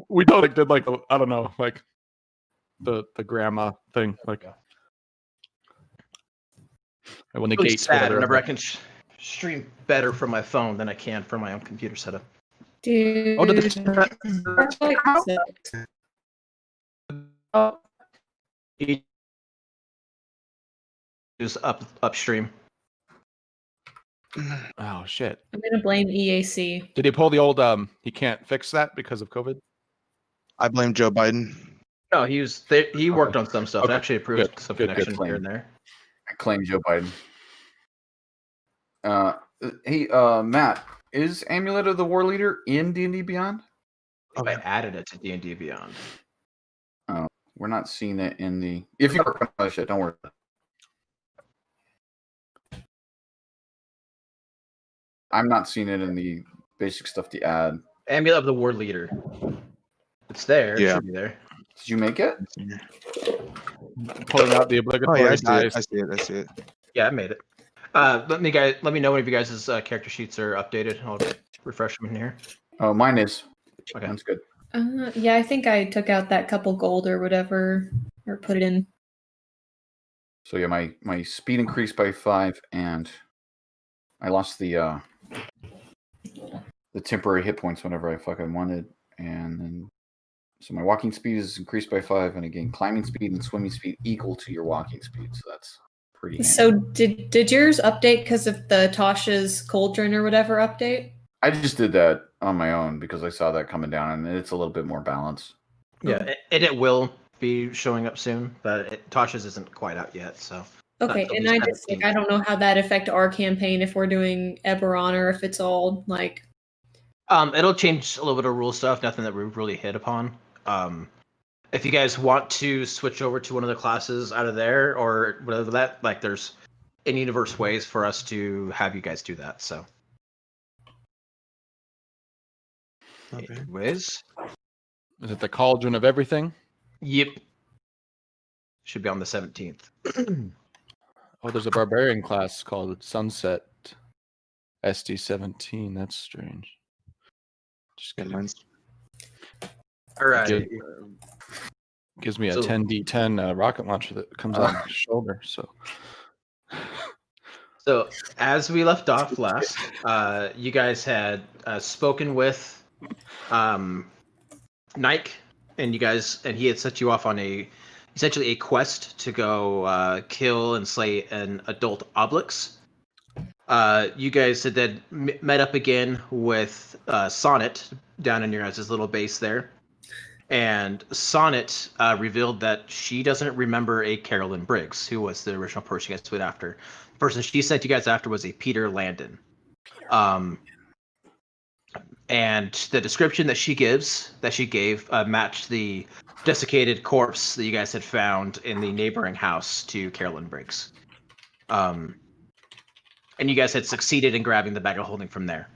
we totally did like I don't know, like the grandma thing, like I will negate sad whenever I can stream better from my phone than I can from my own computer setup. Dude. Oh, did this Use upstream. Oh shit! I'm gonna blame EAC. Did he pull the old he can't fix that because of COVID? I blame Joe Biden. No, he worked on some stuff. Okay. Actually approved some Good. connections here and there. I claim Joe Biden. Hey, Matt, is Amulet of the War Leader in D&D Beyond? I added it to D&D Beyond. Oh, we're not seeing it in the. If you work on shit, don't worry. I'm not seeing it in the basic stuff to add. Amulet of the War Leader. It's there. Yeah. It should be there. Did you make it? Pulling out the Oh obligatory yeah, dice. I see it. Yeah, I made it. Let me know if you guys' character sheets are updated. I'll refresh them in here. Oh, mine is. Okay. That's good. Yeah, I think I took out that couple gold or whatever, or put it in. So yeah, my speed increased by 5, and I lost the temporary hit points whenever I fucking wanted, and then so my walking speed is increased by 5, and again, climbing speed and swimming speed equal to your walking speed. So that's pretty handy. So did yours update because of the Tasha's cauldron or whatever update? I just did that on my own because I saw that coming down, and it's a little bit more balanced. Yeah, and it will be showing up soon, but Tasha's isn't quite out yet. So okay, and I just I don't know how that affect our campaign if we're doing Eberron or if it's all like. It'll change a little bit of rule stuff. Nothing that we've really hit upon. If you guys want to switch over to one of the classes out of there or whatever that, like, there's in-universe ways for us to have you guys do that. So. Okay. Anyways. Is it the cauldron of everything? Yep. Should be on the 17th. Oh, there's a barbarian class called Sunset SD17. That's strange. Just Yeah, mine's All right. Gives me a 10d10 rocket launcher that comes on my shoulder. So as we left off last, you guys had spoken with Nike, and he had set you off on essentially a quest to go kill and slay an adult Obelix. You guys had then met up again with Sonnet down in your guys' little base there. And Sonnet revealed that she doesn't remember a Carolyn Briggs, who was the original person you guys went after. The person she sent you guys after was a Peter Landon. And the description that she gave matched the desiccated corpse that you guys had found in the neighboring house to Carolyn Briggs. And you guys had succeeded in grabbing the bag of holding from there.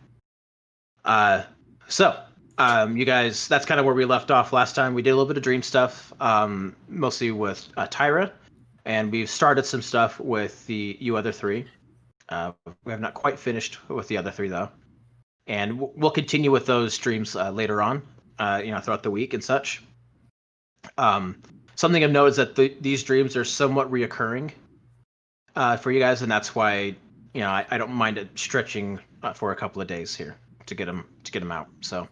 You guys, that's kind of where we left off last time. We did a little bit of dream stuff, mostly with Tyra, and we've started some stuff with you other three. We have not quite finished with the other three, though. And we'll continue with those streams later on, throughout the week and such. Something I've noticed is that these dreams are somewhat reoccurring for you guys, and that's why I don't mind it stretching for a couple of days here to get them out. So,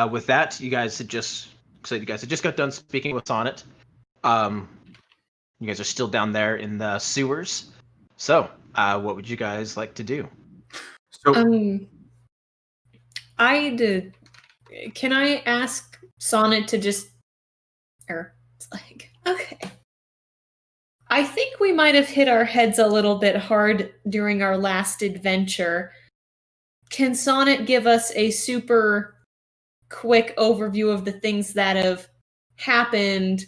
with that, you guys had just got done speaking with Sonnet. You guys are still down there in the sewers. So, what would you guys like to do? So, can I ask Sonnet to just, okay. I think we might have hit our heads a little bit hard during our last adventure. Can Sonnet give us a super quick overview of the things that have happened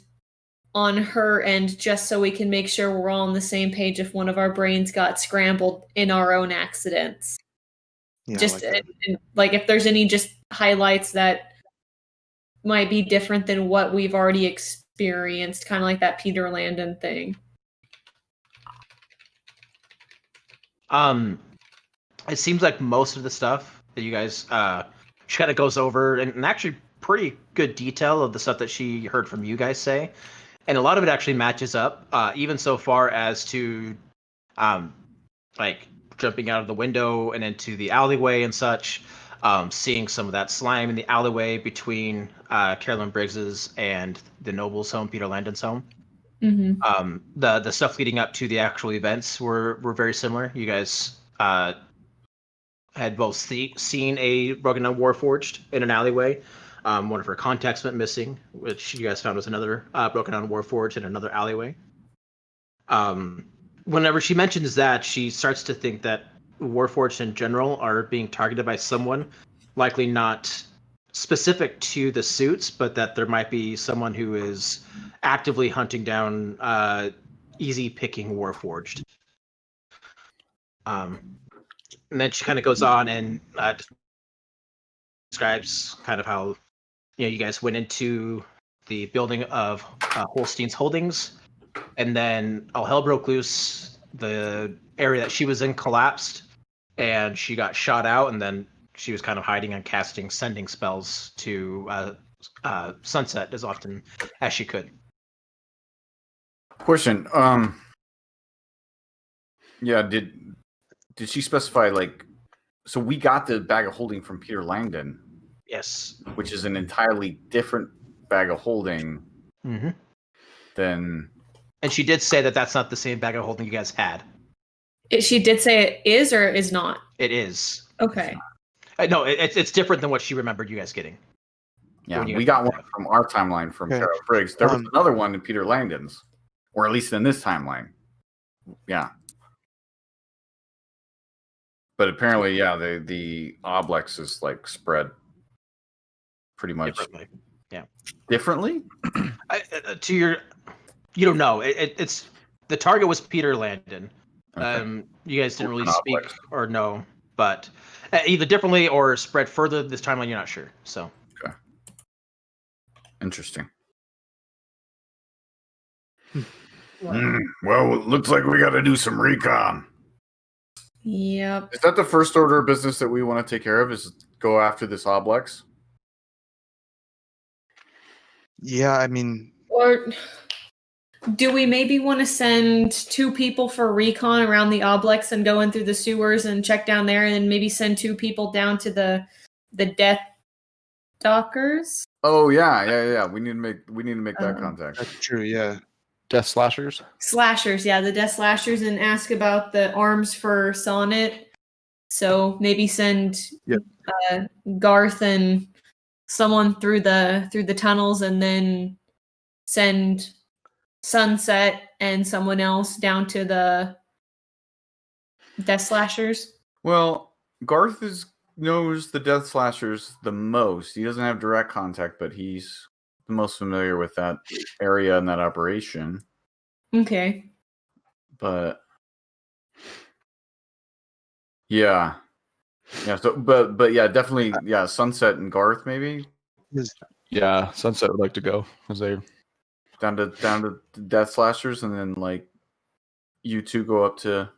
on her end, just so we can make sure we're all on the same page if one of our brains got scrambled in our own accidents? Yeah, just like if there's any just highlights that might be different than what we've already experienced, kind of like that Peter Landon thing. It seems like most of the stuff that you guys she kind of goes over and actually pretty good detail of the stuff that she heard from you guys say, and a lot of it actually matches up, even so far as to like jumping out of the window and into the alleyway and such, seeing some of that slime in the alleyway between Carolyn Briggs's and the noble's home, Peter Landon's home. Mm-hmm. The stuff leading up to the actual events were very similar. You guys had both seen a broken down Warforged in an alleyway. One of her contacts went missing, which you guys found was another broken down Warforged in another alleyway. Whenever she mentions that, she starts to think that Warforged in general are being targeted by someone, likely not specific to the suits, but that there might be someone who is actively hunting down easy picking Warforged. And then she kind of goes on and describes kind of how you guys went into the building of Holstein's Holdings, and then all hell broke loose. The area that she was in collapsed, and she got shot out, and then she was kind of hiding and casting sending spells to Sunset as often as she could. Question. Yeah, did she specify, like, so we got the bag of holding from Peter Langdon, Yes. which is an entirely different bag of holding Mm-hmm. than. And she did say that that's not the same bag of holding you guys had. She did say it is or is not. It is. Okay. No, it's different than what she remembered you guys getting. Yeah, When you we got got one from our timeline from Okay. Carol Briggs. There was another one in Peter Langdon's, or at least in this timeline. Yeah. But apparently, yeah, the Oblex is like spread pretty much Differently. differently. You don't know. It's the target was Peter Landon. Okay. You guys didn't really An speak Oblex. or know, but either differently or spread further this timeline. You're not sure. So Interesting. Well, it looks like we got to do some recon. Yep. Is that the first order of business that we want to take care of? Is go after this Oblex? Yeah, I mean, Or do we maybe want to send 2 people for recon around the Oblex and go in through the sewers and check down there, and then maybe send 2 people down to the Death Dockers? Oh yeah. We need to make that contact. that's true. Yeah. Death slashers. Slashers, yeah, the Death Slashers, and ask about the arms for Sonnet. So maybe send Yep. Garth and someone through the tunnels, and then send Sunset and someone else down to the Death Slashers. Well, Garth knows the Death Slashers the most. He doesn't have direct contact, but he's the most familiar with that area and that operation. Okay. But yeah. So, but yeah, definitely, yeah. Sunset and Garth maybe Yeah, Sunset would like to go because they. down to the Death Slashers, and then like you two go up to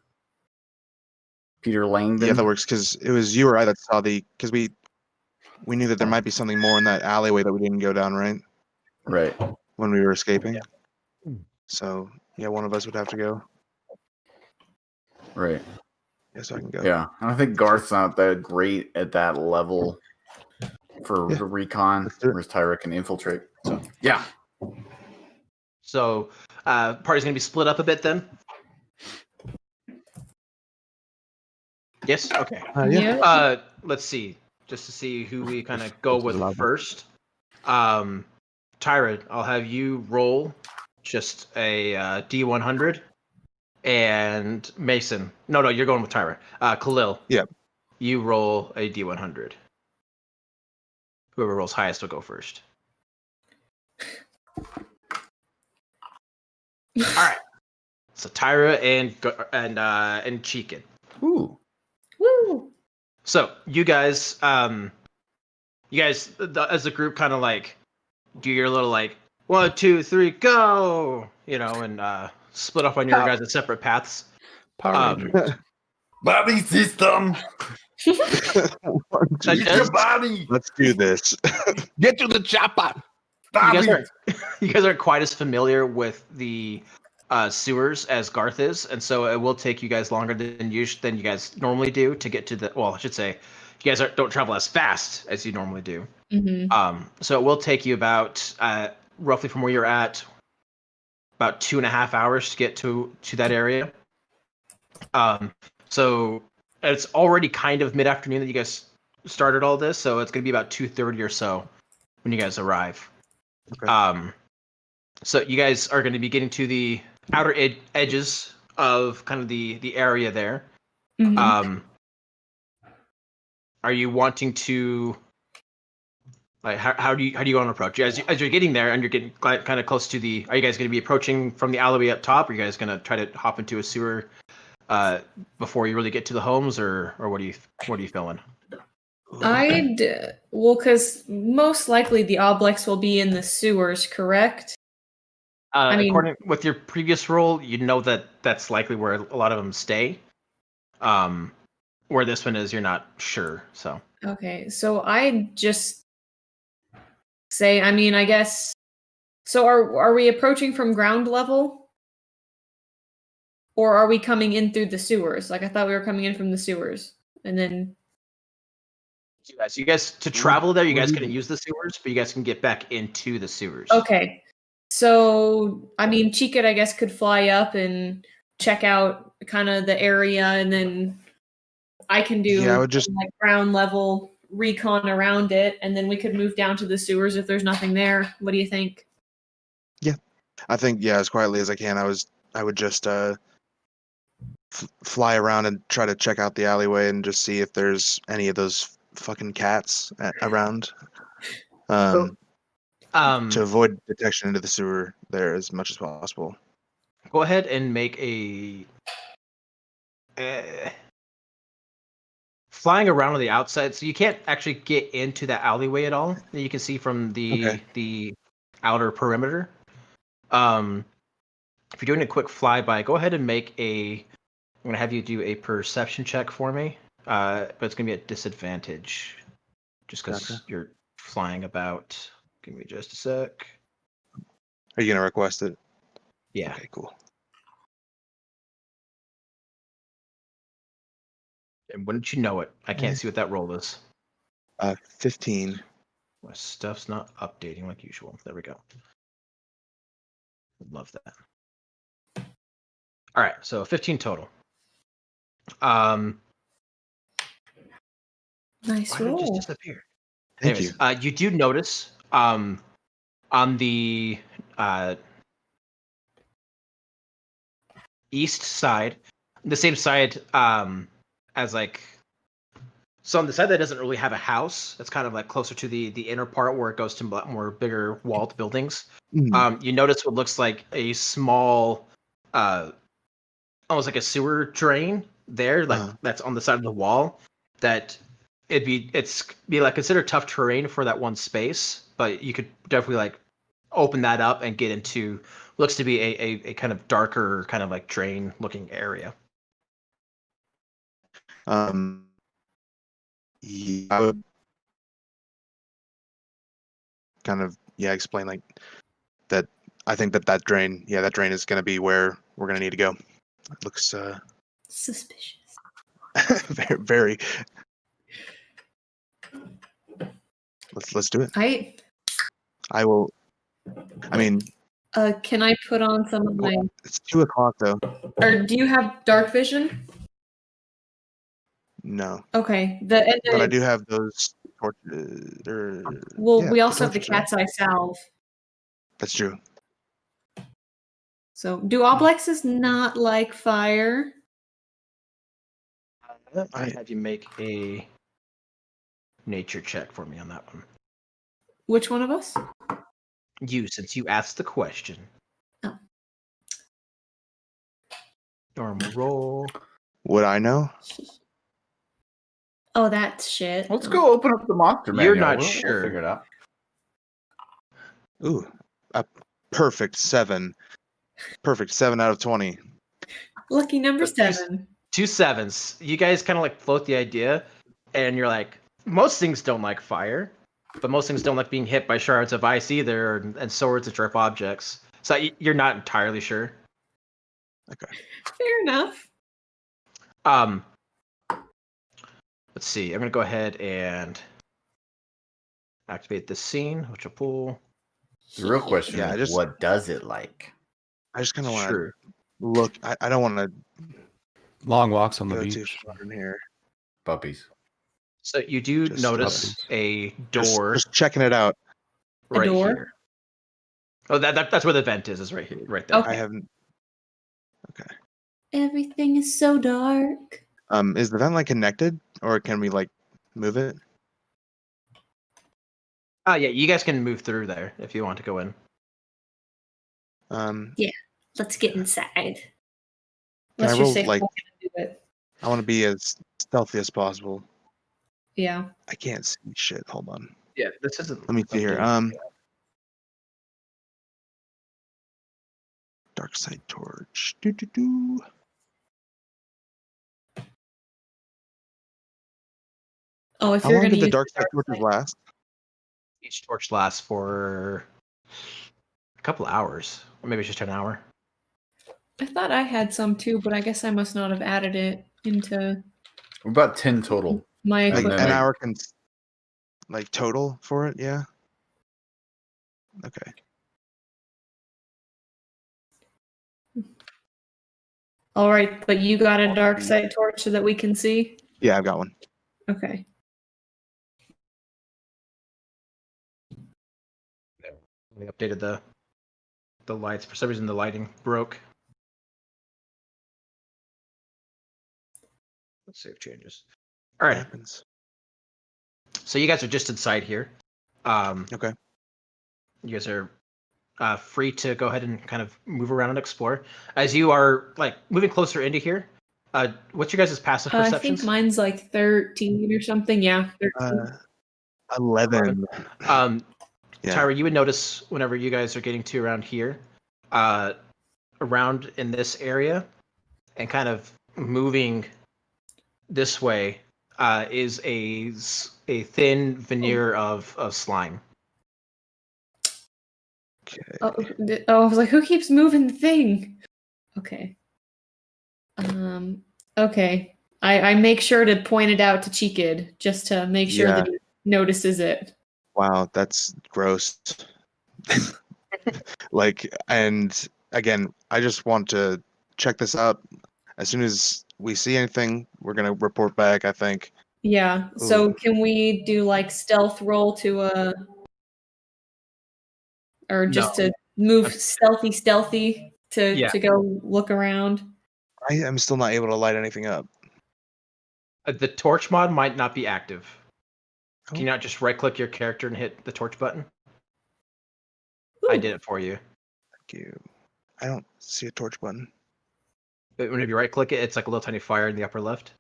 Peter Langdon. Yeah, that works because it was you or I that saw because we knew that there might be something more in that alleyway that we didn't go down, right? Right. When we were escaping. So yeah, one of us would have to go. Right. Yeah, so I can go. Yeah. And I think Garth's not that great at that level for Yeah. the recon, Let's do it. whereas Tyra can infiltrate. So yeah. So party's gonna be split up a bit then. Yes. Okay. Yeah. Let's see, just to see who we kind of go with Love it. first. Tyra, I'll have you roll just a D100, and Mason. No, you're going with Tyra. Khalil. Yep. You roll a D100. Whoever rolls highest will go first. All right. So Tyra and Cheekin. Ooh. Woo! So you guys, as a group, kind of like do your little like 1, 2, 3, go, and split off on your guys' separate paths. Power Rangers. Body system. That Get does- your body. Let's do this. Get to the chopper. you guys Bobby. aren't you guys aren't quite as familiar with the sewers as Garth is, and so it will take you guys longer than you guys normally do to get to the. Well, I should say, you guys don't travel as fast as you normally do. Mm-hmm. So it will take you about roughly from where you're at, about 2.5 hours to get to that area. So it's already kind of mid-afternoon that you guys started all this, so it's going to be about 2:30 or so when you guys arrive. Okay. So you guys are going to be getting to the outer edges of kind of the area there. Mm-hmm. Are you wanting to? Like, how do you want to approach? As you're getting there and you're getting kind of close to the, are you guys going to be approaching from the alleyway up top? Or are you guys going to try to hop into a sewer before you really get to the homes, or what are you feeling? Well, because most likely the Oblex will be in the sewers, correct? I mean- According with your previous role, you know that's likely where a lot of them stay. Where this one is, you're not sure. So Okay, so I just say, I mean, I guess. So are we approaching from ground level, or are we coming in through the sewers? Like I thought we were coming in from the sewers, and then. you guys to travel there, you What guys do you couldn't do? use the sewers, but you guys can get back into the sewers. Okay, so I mean, Chica, I guess, could fly up and check out kind of the area, and then I can do Yeah, I would just- like ground level recon around it, and then we could move down to the sewers if there's nothing there. What do you think? I think as quietly as I can. I would just fly around and try to check out the alleyway and just see if there's any of those fucking cats around. To avoid detection into the sewer there as much as possible. Go ahead and make a flying around on the outside, so you can't actually get into that alleyway at all. That you can see from the outer perimeter. If you're doing a quick flyby, go ahead and make a. I'm gonna have you do a perception check for me, but it's gonna be at disadvantage, just because Gotcha. you're flying about. Give me just a sec. Are you gonna request it? Yeah. Okay, cool. And wouldn't you know it? I can't see what that roll is. 15. My stuff's not updating like usual. There we go. Love that. All right, so 15 total. Nice Why did it just roll. disappear? Thank Anyways, you. you do notice on the east side, the same side as like, so on the side that doesn't really have a house, it's kind of like closer to the inner part where it goes to more bigger walled buildings. Mhm. You notice what looks like a small, almost like a sewer drain there, like that's on the side of the wall. That it's like considered tough terrain for that one space, but you could definitely like open that up and get into looks to be a kind of darker, kind of like drain looking area. Yeah, I would kind of explain like that. I think that drain, that drain is gonna be where we're gonna need to go. It looks Suspicious. very, very. Let's do it. I will. I mean, Can I put on some of my? it's 2:00 though. Or do you have dark vision? No, Okay. but I do have those torches. Well, yeah, we also have the torches, right? cat's eye salve. That's true. So, do Oblexes not like fire? I have you make a nature check for me on that one. Which one of us? You, since you asked the question. Oh. Normal roll. Would I know? Oh, that's shit. Let's go open up the monster manual. You're not We'll sure. figure it out. Ooh, a perfect 7. Perfect 7 out of 20. Lucky number But 7. 2 7s. You guys kind of like float the idea. and you're like, most things don't like fire, but most things don't like being hit by shards of ice either, and swords that sharp objects. So you're not entirely sure. Okay. Fair enough. Let's see. I'm gonna go ahead and activate this scene, which will pull. The real question Yeah, is, what does it like? I just kind of want to Sure. look. I don't want to Long walks on the go too beach. far in here. Puppies. So you do Just notice a door Just checking it out. right door? here. Oh, that's where the vent is right here, right there. Okay. I haven't. Okay. Everything is so dark. Is the vent like connected, or can we like move it? Oh yeah, you guys can move through there if you want to go in. Let's get inside. Can Let's I just roll, say like- fuck it and do it. I want to be as stealthy as possible. Yeah. I can't see shit. Hold on. Yeah, this isn't. Let me see here. updated. Dark side torch. Do. Oh, if How you're long gonna did the use dark the side torches last? Each torch lasts for a couple hours, or maybe it's just an hour. I thought I had some too, but I guess I must not have added it into We're about 10 total. my And Like then equipment. an I- hour can, like total for it. Yeah. Okay. All right, but you got a dark side torch so that we can see? Yeah, I've got one. Okay. We updated the lights. For some reason, the lighting broke. Let's save changes. All right. Happens. So you guys are just inside here. Okay. You guys are free to go ahead and kind of move around and explore. As you are like moving closer into here, what's your guys' passive I perceptions? think mine's like 13 or something. Yeah, 13. 11. Yeah. Tyra, you would notice whenever you guys are getting to around here, around in this area, and kind of moving this way, is a thin veneer of slime. Okay. I was like, who keeps moving the thing? Okay. Okay. I make sure to point it out to Cheekid just to make sure Yeah. that he notices it. Wow, that's gross. Like, and again, I just want to check this out. As soon as we see anything, we're gonna report back, I think. Yeah. So Ooh. can we do like stealth roll to or just No. to move stealthy to Yeah. go look around? I am still not able to light anything up. The torch mod might not be active. Oh. Can you not just right-click your character and hit the torch button? I Ooh. did it for you. Thank you. I don't see a torch button. But whenever you right-click it, it's like a little tiny fire in the upper left.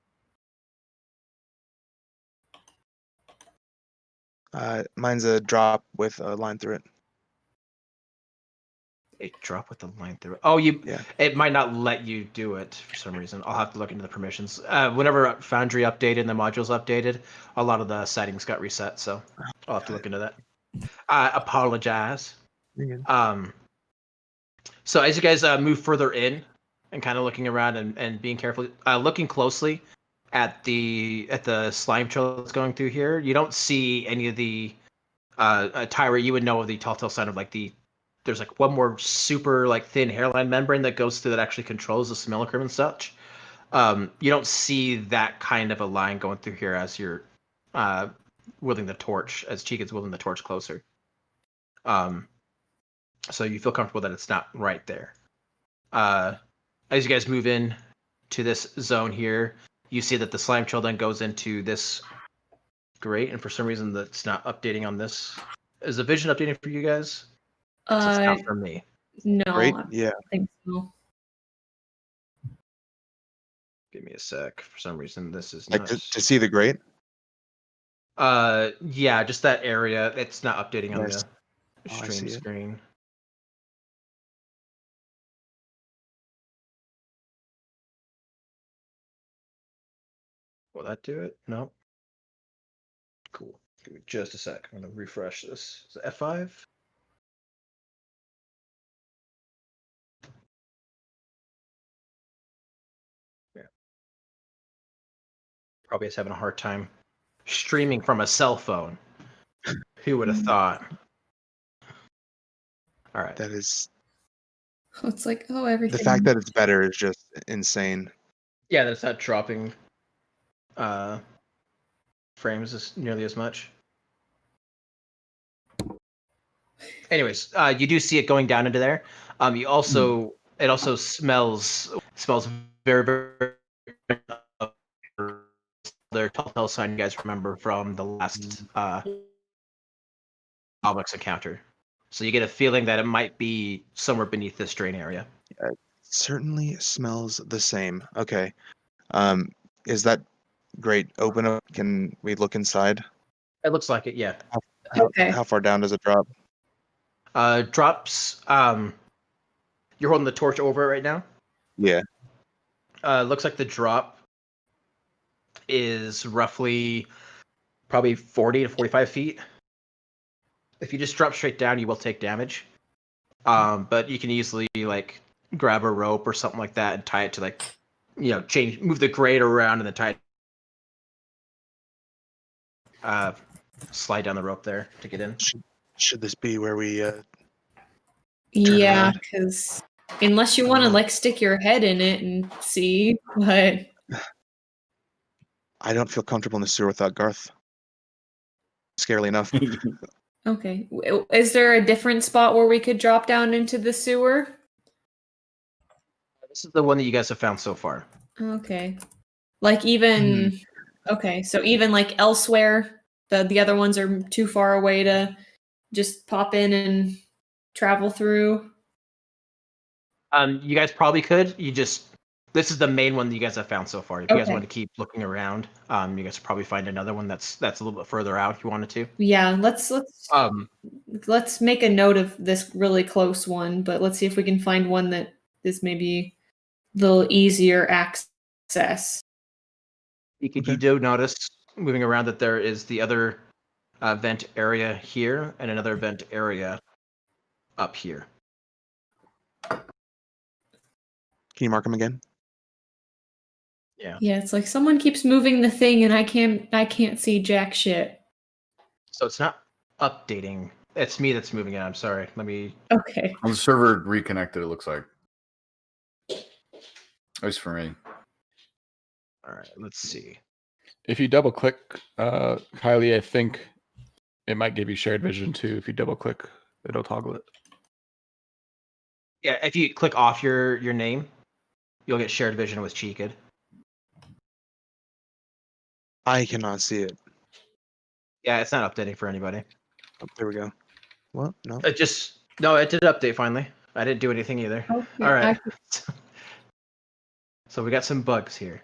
Mine's a drop with a line through it. A drop with the line through it. Oh, Yeah. It might not let you do it for some reason. I'll have to look into the permissions. Whenever Foundry updated and the modules updated, a lot of the settings got reset, so I'll have to look into that. I apologize. You're good. So as you guys move further in and kind of looking around and being careful, looking closely at the slime trail that's going through here, you don't see any of the Tyra. You would know of the telltale sign of like there's like one more super like thin hairline membrane that goes through that actually controls the simulacrum and such. You don't see that kind of a line going through here as you're wielding the torch, as Chica's wielding the torch closer. So you feel comfortable that it's not right there. As you guys move in to this zone here, you see that the slime trail then goes into this grate, and for some reason that's not updating on this. Is the vision updating for you guys? It's not for me. No, Great. I Yeah. don't think so. Give me a sec. For some reason, this is Like not. to see the grate. Yeah, just that area. It's not updating on Nice. the Oh, I stream see it. screen. Will that do it? No. Cool. Give me just a sec. I'm gonna refresh this. Is it F5? Yeah. Probably is having a hard time streaming from a cell phone. Who would have thought? All right. That is It's like, oh, everything. the fact that it's better is just insane. Yeah, that's not dropping frames as nearly as much. Anyways, you do see it going down into there. You also it also smells very very. Their telltale sign you guys remember from the last Obelix encounter. So you get a feeling that it might be somewhere beneath this drain area. It certainly smells the same. Okay. Is that great? Open up. Can we look inside? It looks like it, yeah. Okay. How far down does it drop? Drops. You're holding the torch over it right now. Yeah. Looks like the drop is roughly probably 40 to 45 feet. If you just drop straight down, you will take damage. But you can easily like grab a rope or something like that and tie it to like, move the grate around and then tie it. Slide down the rope there to get in. Should this be where we? Yeah, around? because unless you want to like stick your head in it and see, but I don't feel comfortable in the sewer without Garth. Scarily enough. okay. Is there a different spot where we could drop down into the sewer? This is the one that you guys have found so far. Okay. Like even okay, so even like elsewhere, the other ones are too far away to just pop in and travel through. You guys probably could. This is the main one that you guys have found so far. If you guys Okay. want to keep looking around, you guys probably find another one that's a little bit further out if you wanted to. Yeah, let's make a note of this really close one, but let's see if we can find one that is maybe a little easier access. You do notice moving around that there is the other vent area here and another vent area up here. Can you mark them again? Yeah. Yeah, it's like someone keeps moving the thing and I can't see jack shit. So it's not updating. It's me that's moving it. I'm sorry. Let me. Okay. On the server reconnected, it looks like. At least for me. All right. Let's see. If you double click, Kylie, I think it might give you shared vision too. If you double click, it'll toggle it. Yeah. If you click off your name, you'll get shared vision with Cheekid. I cannot see it. Yeah, it's not updating for anybody. Oh, there we go. What? No. It did update finally. I didn't do anything either. Okay, All right. So we got some bugs here.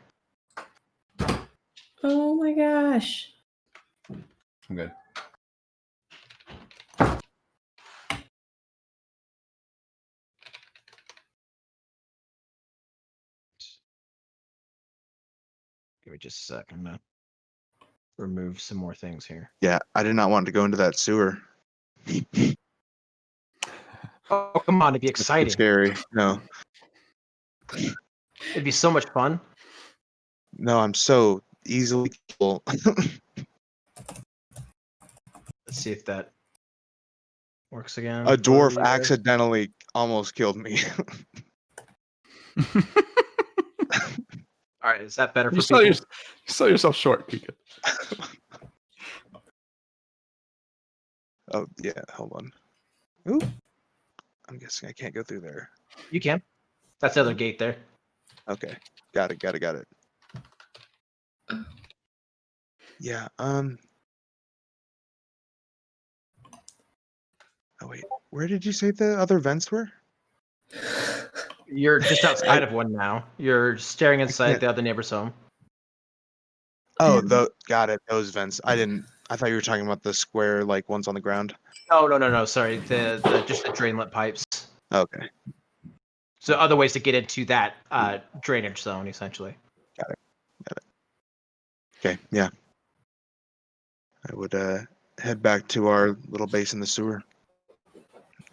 Oh my gosh. I'm good. Give me just a sec. I'm gonna remove some more things here. Yeah, I did not want to go into that sewer. Oh, come on. It'd be It's exciting. scary. No. It'd be so much fun. No, I'm so easily killed. Let's see if that works again. A dwarf for you guys. accidentally almost killed me. All right, is that better for You people? sell yourself short, Kika. Oh, yeah, hold on. Ooh. I'm guessing I can't go through there. You can. That's the other gate there. Okay. Got it. Yeah, Oh wait, where did you say the other vents were? You're just outside of one now. You're staring inside can't- the other neighbor's home. Oh, got it. Those vents. I thought you were talking about the square, like ones on the ground. Oh no. Sorry, just the drainlet pipes. Okay. So other ways to get into that drainage zone, essentially. Okay. Yeah. I would head back to our little base in the sewer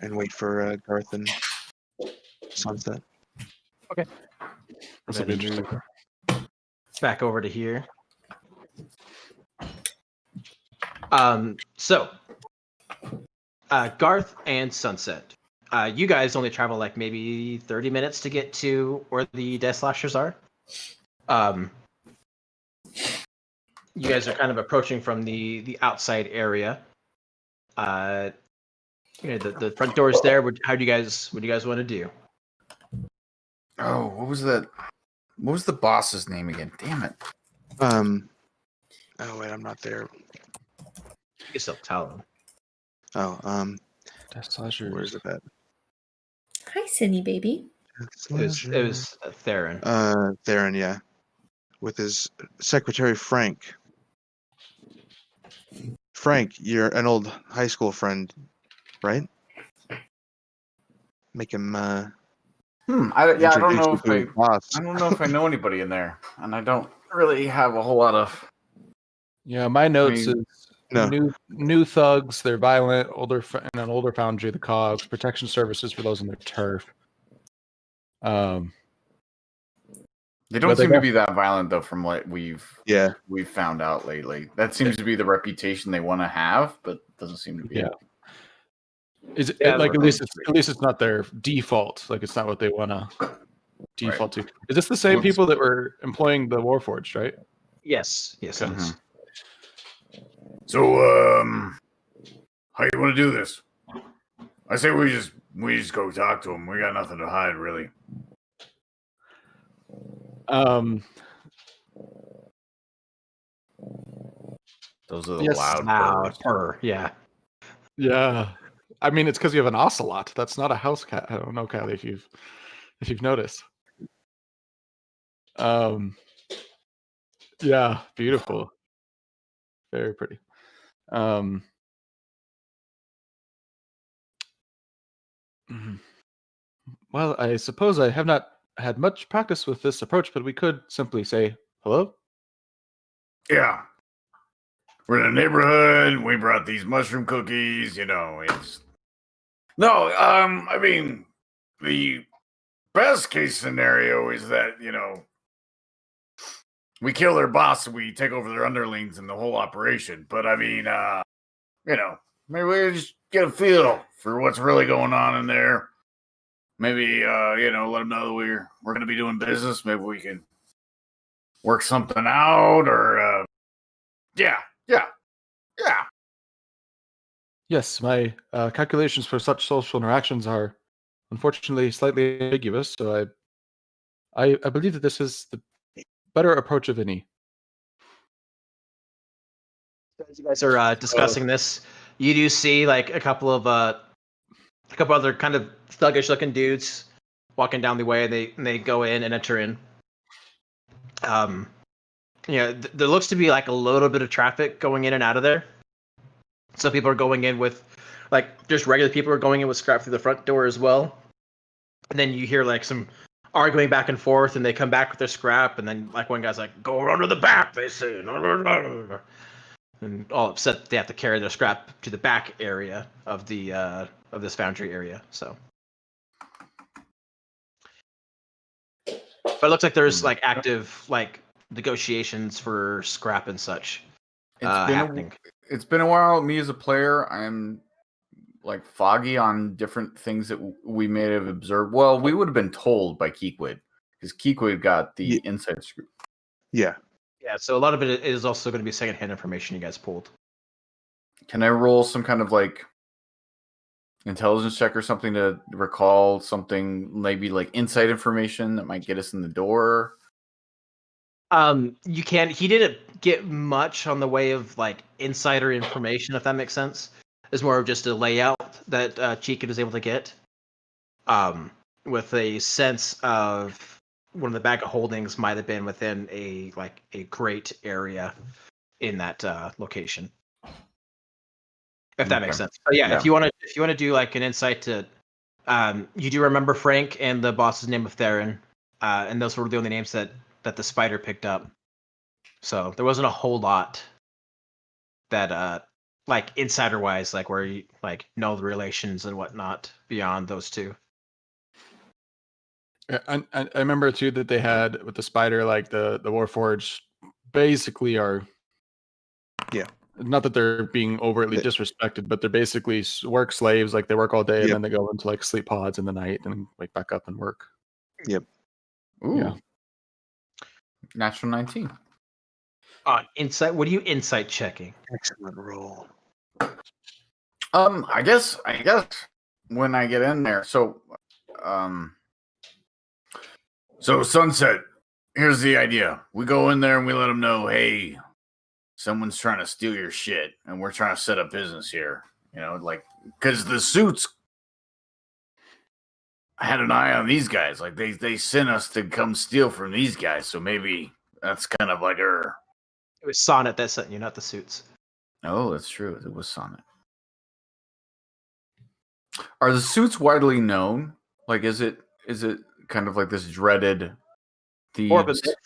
and wait for Garth and Sunset. This will be Then interesting. move back over to here. So Garth and Sunset. You guys only travel like maybe 30 minutes to get to where the Death Slashers are. You guys are kind of approaching from the outside area. The front door is there. What do you guys want to do? Oh, what was that? What was the boss's name again? Damn it. Oh wait, I'm not there. You can still tell them. Oh, Death Slashers. where's it at? Hi, Cindy baby. It was Theron. Theron, yeah, with his secretary Frank. Frank, you're an old high school friend, right? Make him. I don't introduce know you if to his boss. I don't know if I know anybody in there, and I don't really have a whole lot of. Yeah, my notes mean, is No. new thugs. They're violent, in an older foundry, the cogs, protection services for those in their turf. They don't But they seem to got- be that violent though, from what we've found out lately. That seems to be the reputation they want to have, but doesn't seem to be. Yeah. Is it Yeah, like we're at least it's not their default. Like it's not what they want to default to. Is this the same people that were employing the Warforged, right? Yes, it Okay. is. So, how you want to do this? I say we just go talk to him. We got nothing to hide, really. Those are the Yes, loud purrs. Yeah. Yeah. I mean, it's because you have an ocelot. That's not a house cat. I don't know, Kylie, if you've noticed. Yeah, beautiful. Very pretty. Well, I suppose I have not had much practice with this approach, but we could simply say hello. Yeah. We're in the neighborhood. We brought these mushroom cookies. It's no. I mean, the best case scenario is that we kill their boss and we take over their underlings and the whole operation. But I mean, maybe we just get a feel for what's really going on in there. Maybe let them know that we're going to be doing business. Maybe we can work something out, or yeah. Yes, my calculations for such social interactions are unfortunately slightly ambiguous, so I believe that this is the better approach of any. As you guys are discussing this, you do see like a couple other kind of thuggish looking dudes walking down the way. They go in and enter in. There looks to be like a little bit of traffic going in and out of there. Some people are going in with, like, just regular people are going in with scrap through the front door as well. And then you hear like some arguing back and forth, and they come back with their scrap, and then like one guy's like, "Go around to the back," they say, and all upset they have to carry their scrap to the back area of the of this foundry area. So, but it looks like there's like active like negotiations for scrap and such happening. It's been a while. Me as a player, I'm like foggy on different things that we may have observed. Well, we would have been told by Keekwid, because Keekwid got the inside scoop. Yeah. Yeah, so a lot of it is also going to be secondhand information you guys pulled. Can I roll some kind of like intelligence check or something to recall something, maybe like inside information that might get us in the door? You can. He didn't get much on the way of like insider information, if that makes sense. It's more of just a layout that Cheeky was able to get, with a sense of one of the bag of holdings might have been within a crate area in that location. If that makes sense. But yeah, if you want to do like an insight to, you do remember Frank and the boss's name of Theron, and those were the only names that the spider picked up. So there wasn't a whole lot that like insider wise, like where you like know the relations and whatnot beyond those two. I remember too that they had with the spider, like the Warforged, basically are. Yeah. Not that they're being overtly disrespected, but they're basically work slaves. Like they work all day and then they go into like sleep pods in the night and wake back up and work. Yep. Ooh. Yeah. Natural 19. Insight. What are you insight checking? Excellent roll. I guess when I get in there, so Sunset, here's the idea. We go in there and we let them know, hey, someone's trying to steal your shit, and we're trying to set up business here. You know, like, because the suits had an eye on these guys. Like, they sent us to come steal from these guys, so maybe that's kind of like her. It was Sonnet that sent you, not the suits. Oh, that's true. It was Sonnet. Are the suits widely known? Like, is it kind of like this dreaded More of a thieves? myth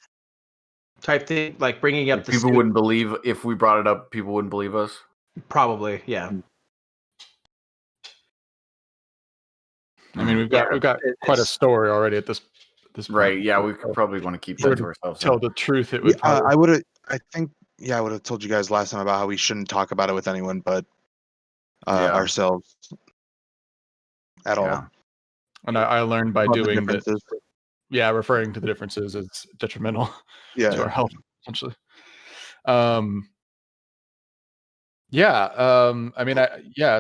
type thing, like bringing up the People suit. wouldn't believe if we brought it up. People wouldn't believe us. Probably, yeah. I mean, we've got quite a story already at this point. Right? Yeah, we could probably want to keep that to ourselves. Tell the truth, it would. Yeah, I would have. I think. Yeah, I would have told you guys last time about how we shouldn't talk about it with anyone but ourselves at all. And I learned by On the doing that. differences. Yeah, referring to the differences is detrimental Yeah. to our health, essentially. I mean,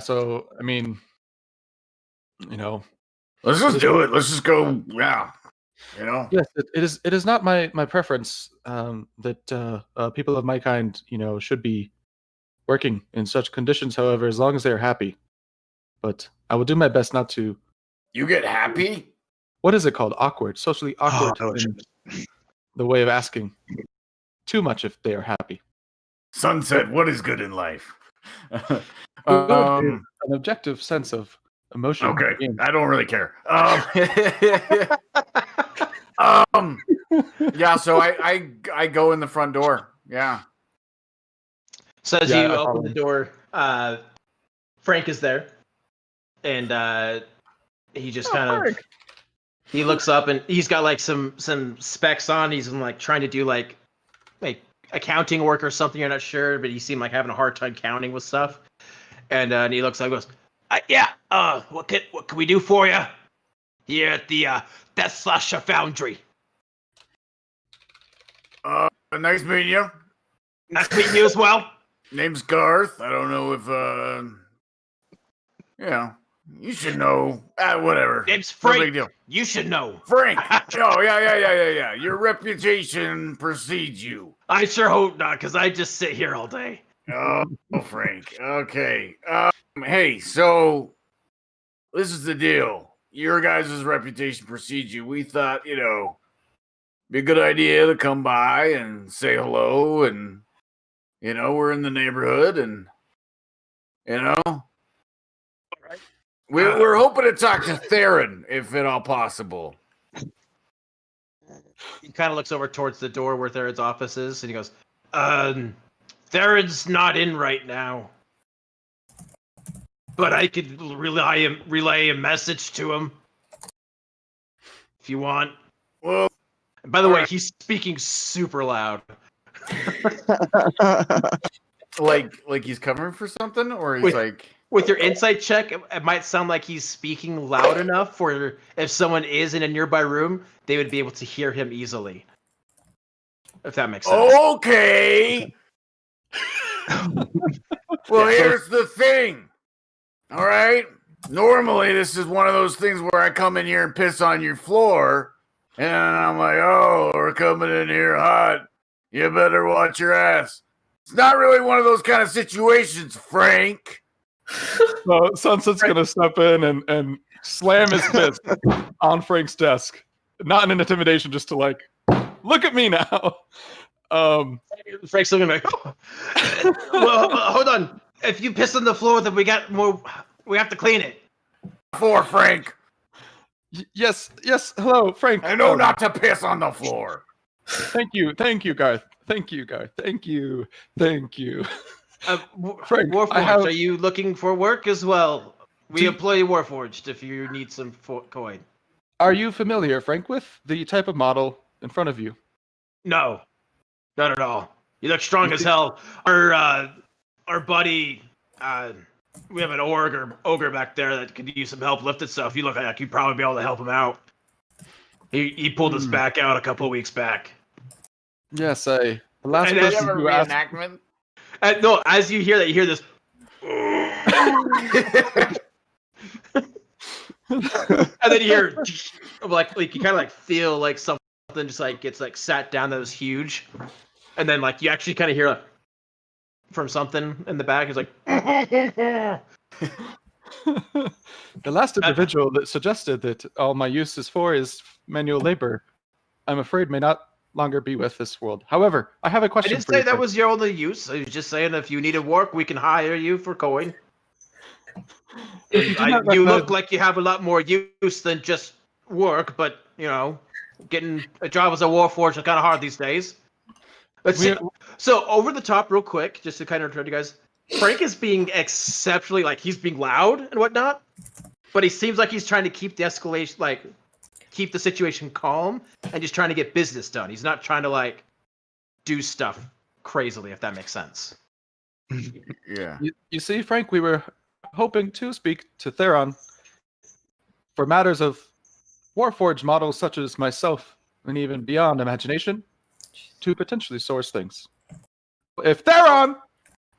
so I mean, you know, Let's just do it. Let's just go. Yeah. You know. yes, it is not my preference that people of my kind, you know, should be working in such conditions. However, as long as they are happy, but I will do my best not to. You get happy? What is it called? Awkward, socially awkward. In the way of asking too much if they are happy. Sunset, what is good in life? An objective sense of emotion. Okay, I don't really care. Yeah, so I go in the front door. Yeah. So as you open the door, Frank is there, and he just he looks up and he's got like some specs on. He's like trying to do like accounting work or something. You're not sure, but he seemed like having a hard time counting with stuff. And he looks up and goes, what can we do for you here at the Death Slasher Foundry? Nice meeting you. Nice meeting you as well. Name's Garth. I don't know if you should know. Whatever. Name's Frank. No big deal. You should know. Frank. Oh, yeah. Your reputation precedes you. I sure hope not, because I just sit here all day. Oh, Frank. Okay. Hey, so this is the deal. Your guys' reputation precedes you. We thought, be a good idea to come by and say hello, and we're in the neighborhood, and we're hoping to talk to Theron, if at all possible. He kind of looks over towards the door where Theron's office is, and he goes, Theron's not in right now. But I could relay a message to him if you want. Well, and by the way, he's speaking super loud. like he's covering for something, or he's with your insight check, it might sound like he's speaking loud enough for if someone is in a nearby room, they would be able to hear him easily. If that makes sense. Okay. Well, here's the thing. All right. Normally, this is one of those things where I come in here and piss on your floor, and I'm like, oh, we're coming in here hot. You better watch your ass. It's not really one of those kind of situations, Frank. So Sunset's gonna step in and slam his fist on Frank's desk, not in an intimidation, just to look at me now. Frank's looking like, oh. Well, hold on. If you piss on the floor, then we have to clean it. For Frank. Yes. Hello, Frank. I know not to piss on the floor. Thank you, Garth. Thank you. Frank, Warforged, are you looking for work as well? We employ Warforged if you need some coin. Are you familiar, Frank, with the type of model in front of you? No, not at all. You look strong as hell. Our buddy, we have an ogre back there that could use some help lifting stuff. You look like you'd probably be able to help him out. He pulled us back out a couple of weeks back. Yes, the last Did person you have a who asked. reenactment? No, as you hear that, you hear this. And then you hear, like you kind of like feel like something just like gets like sat down that was huge, and then like you actually kind of hear like, from something in the back. It's like. The last individual that suggested that all my use is for is manual labor, I'm afraid may not longer be with this world. However, I have a I question didn't for you. say that was your only use. I was just saying if you needed work, we can hire you for coin. You look like you have a lot more use than just work, but getting a job as a warforged is kind of hard these days. So over the top, real quick, just to kind of return to you guys, Frank is being exceptionally he's being loud and whatnot, but he seems like he's trying to keep the escalation, keep the situation calm, and just trying to get business done. He's not trying to do stuff crazily, if that makes sense. Yeah. You see, Frank, we were hoping to speak to Theron for matters of Warforged models such as myself, and even beyond imagination, to potentially source things. If Theron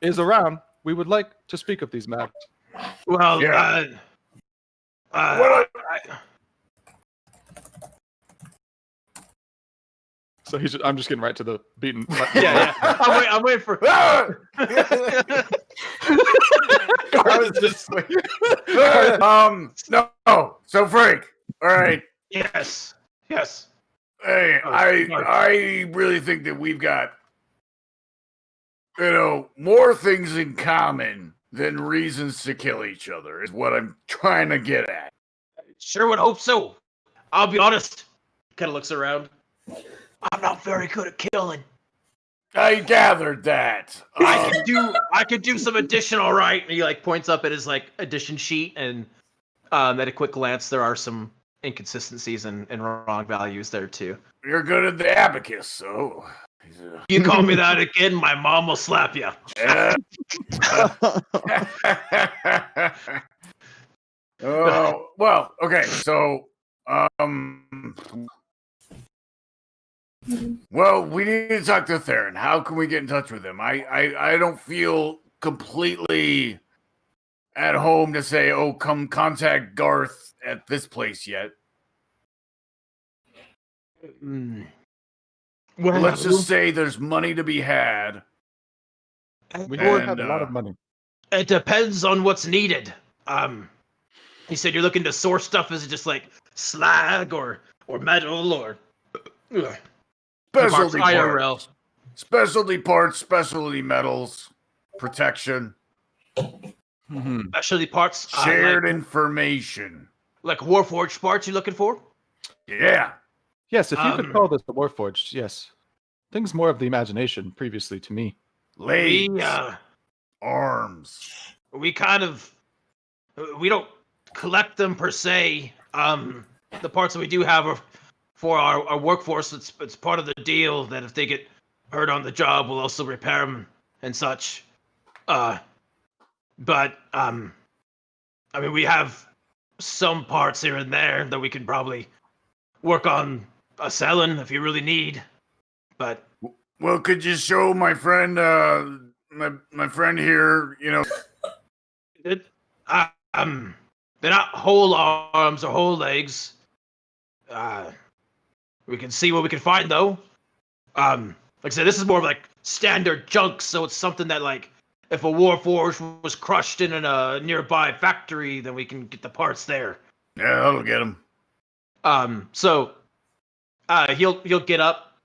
is around, we would like to speak of these matters. Well, Yeah. So I'm just getting right to the beaten. Yeah. I'm waiting for. No. So Frank, all right. Yes. Hey, I really think that we've got, more things in common than reasons to kill each other, is what I'm trying to get at. Sure would hope so. I'll be honest. Kind of looks around. I'm not very good at killing. I gathered that. I could do some addition, all right. And he points up at his addition sheet, and at a quick glance, there are some inconsistencies and wrong values there too. You're good at the abacus, so. You call me that again, my mom will slap you. Yeah. Well, okay, so well, we need to talk to Theron. How can we get in touch with him? I don't feel completely at home to say, oh, come contact Garth at this place yet. Well, let's just say there's money to be had. We have a lot of money. It depends on what's needed. He said you're looking to source stuff. Is it just slag or metal or specialty IRL? Parts. Specialty parts, specialty metals, protection. Specialty parts. Shared information. Like Warforged parts you're looking for? Yeah. Yes, if you could call this the Warforged, yes. Things more of the imagination previously to me. Legs. Arms. We we don't collect them per se. The parts that we do have are for our workforce. It's part of the deal that if they get hurt on the job, we'll also repair them and such. But we have some parts here and there that we can probably work on selling if you really need. But well, could you show my friend, my friend here? They're not whole arms or whole legs. We can see what we can find though. Like I said, this is more of standard junk, so it's something that if a Warforged was crushed in a nearby factory, then we can get the parts there. Yeah, that'll get him. So he'll get up,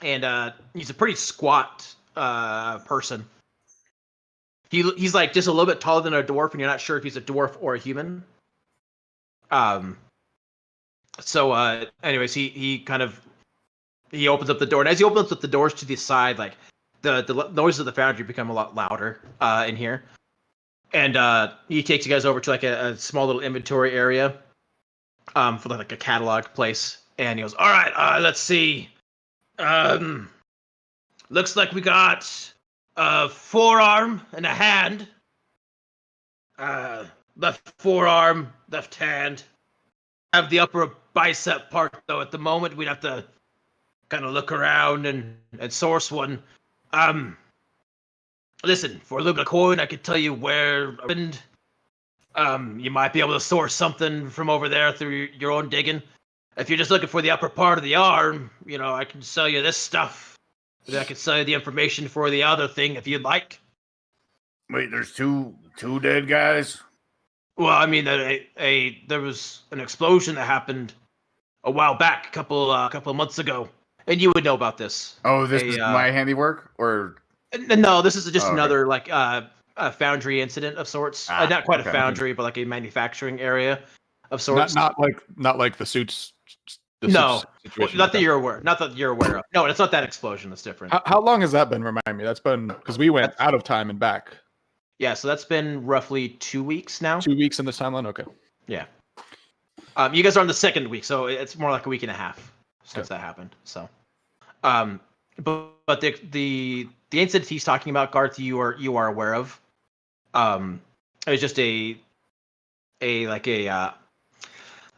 and he's a pretty squat person. He's just a little bit taller than a dwarf, and you're not sure if he's a dwarf or a human. Anyways, he opens up the door, and as he opens up the doors to the side, the noises of the foundry become a lot louder in here. And he takes you guys over to like a small little inventory area for like a catalog place. And he goes, all right, let's see. Looks like we got a forearm and a hand. Left forearm, left hand. Have the upper bicep part, though, at the moment. We'd have to kind of look around and source one. Listen, for a little bit of coin, I could tell you where. You might be able to source something from over there through your own digging. If you're just looking for the upper part of the arm, I can sell you this stuff. I can sell you the information for the other thing if you'd like. Wait, there's two dead guys? Well, I mean, there was an explosion that happened a while back, a couple of months ago, and you would know about this. Oh, this is my handiwork, or no? This is just another like a foundry incident of sorts. Not quite a foundry, but like a manufacturing area of sorts. Not like the suits. No, not that you're aware. Not that you're aware of. No, it's not that explosion. That's different. How long has that been? Remind me. That's been because we went out of time and back. Yeah, so that's been roughly 2 weeks now. 2 weeks in this timeline. Okay. Yeah. You guys are on the second week, so it's more like a week and a half since that happened. So, but the incident he's talking about, Garth, you are aware of. It was just a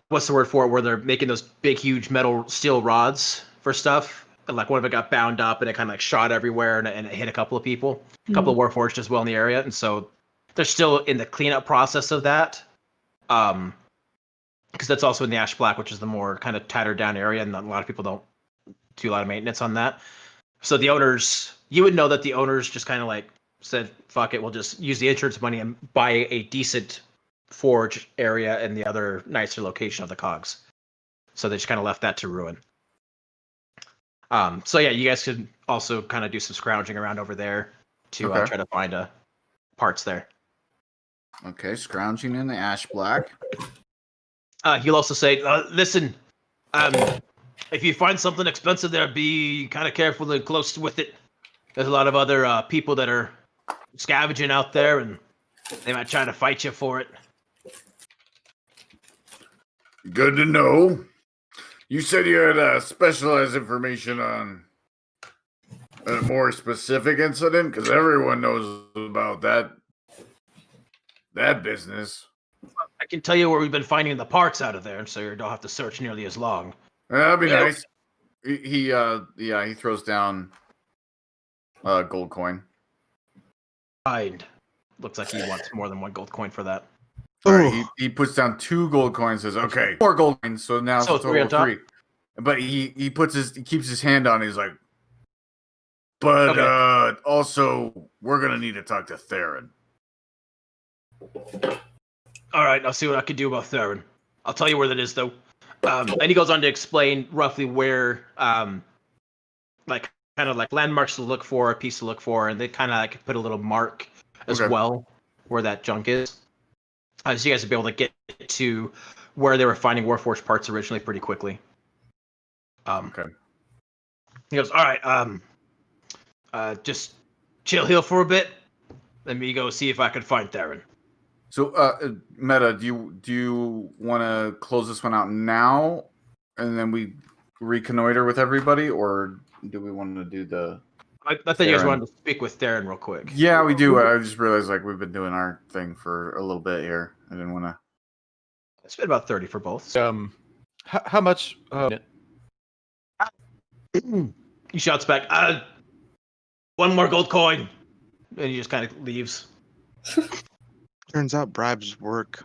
what's the word for it, where they're making those big, huge metal steel rods for stuff. And like one of it got bound up and it kind of like shot everywhere and it hit a couple of people, a couple of Warforged as well in the area. And so they're still in the cleanup process of that. Because that's also in the Ash Black, which is the more kind of tattered down area. And a lot of people don't do a lot of maintenance on that. So the owners, you would know that the owners just kind of like said, fuck it, we'll just use the insurance money and buy a decent forge area in the other nicer location of the cogs. So they just kind of left that to ruin. So yeah, you guys could also kind of do some scrounging around over there to try to find parts there. Okay, scrounging in the Ash Black. He'll also say, listen, if you find something expensive there, be kind of careful and close with it. There's a lot of other people that are scavenging out there, and they might try to fight you for it. Good to know. You said you had specialized information on a more specific incident, because everyone knows about that business. I can tell you where we've been finding the parts out of there, so you don't have to search nearly as long. That'd be nice. He throws down a gold coin. Fine. Looks like he wants more than one gold coin for that. All right, he puts down 2 gold coins. Says, "Okay, 4 gold coins." So now it's a total of 3. But he keeps his hand on it. He's like, but also we're gonna need to talk to Theron. All right, I'll see what I can do about Theron. I'll tell you where that is, though. And he goes on to explain roughly where, like kind of like landmarks to look for, a piece to look for, and they kind of like put a little mark as well where that junk is. So you guys would be able to get to where they were finding Warforged parts originally pretty quickly. Okay. He goes, all right, just chill here for a bit. Let me go see if I can find Theron. So, Meta, do you want to close this one out now, and then we reconnoiter with everybody, or do we want to do the? I thought you guys wanted to speak with Theron real quick. Yeah, we do. I just realized like we've been doing our thing for a little bit here. I didn't want to. It's been about 30 for both. How much? He shouts back, 1 more gold coin, and he just kind of leaves. Turns out bribes work.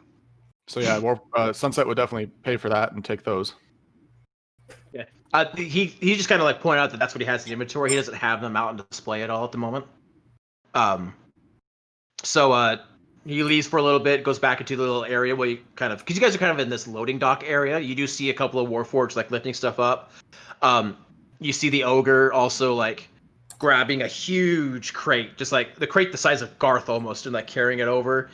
So yeah, Sunset would definitely pay for that and take those. Yeah. He just kind of like pointed out that that's what he has in the inventory. He doesn't have them out on display at all at the moment. So he leaves for a little bit, goes back into the little area where you kind of, because you guys are kind of in this loading dock area. You do see a couple of Warforged like lifting stuff up. You see the ogre also like grabbing a huge crate, just like the crate the size of Garth almost, and like carrying it over.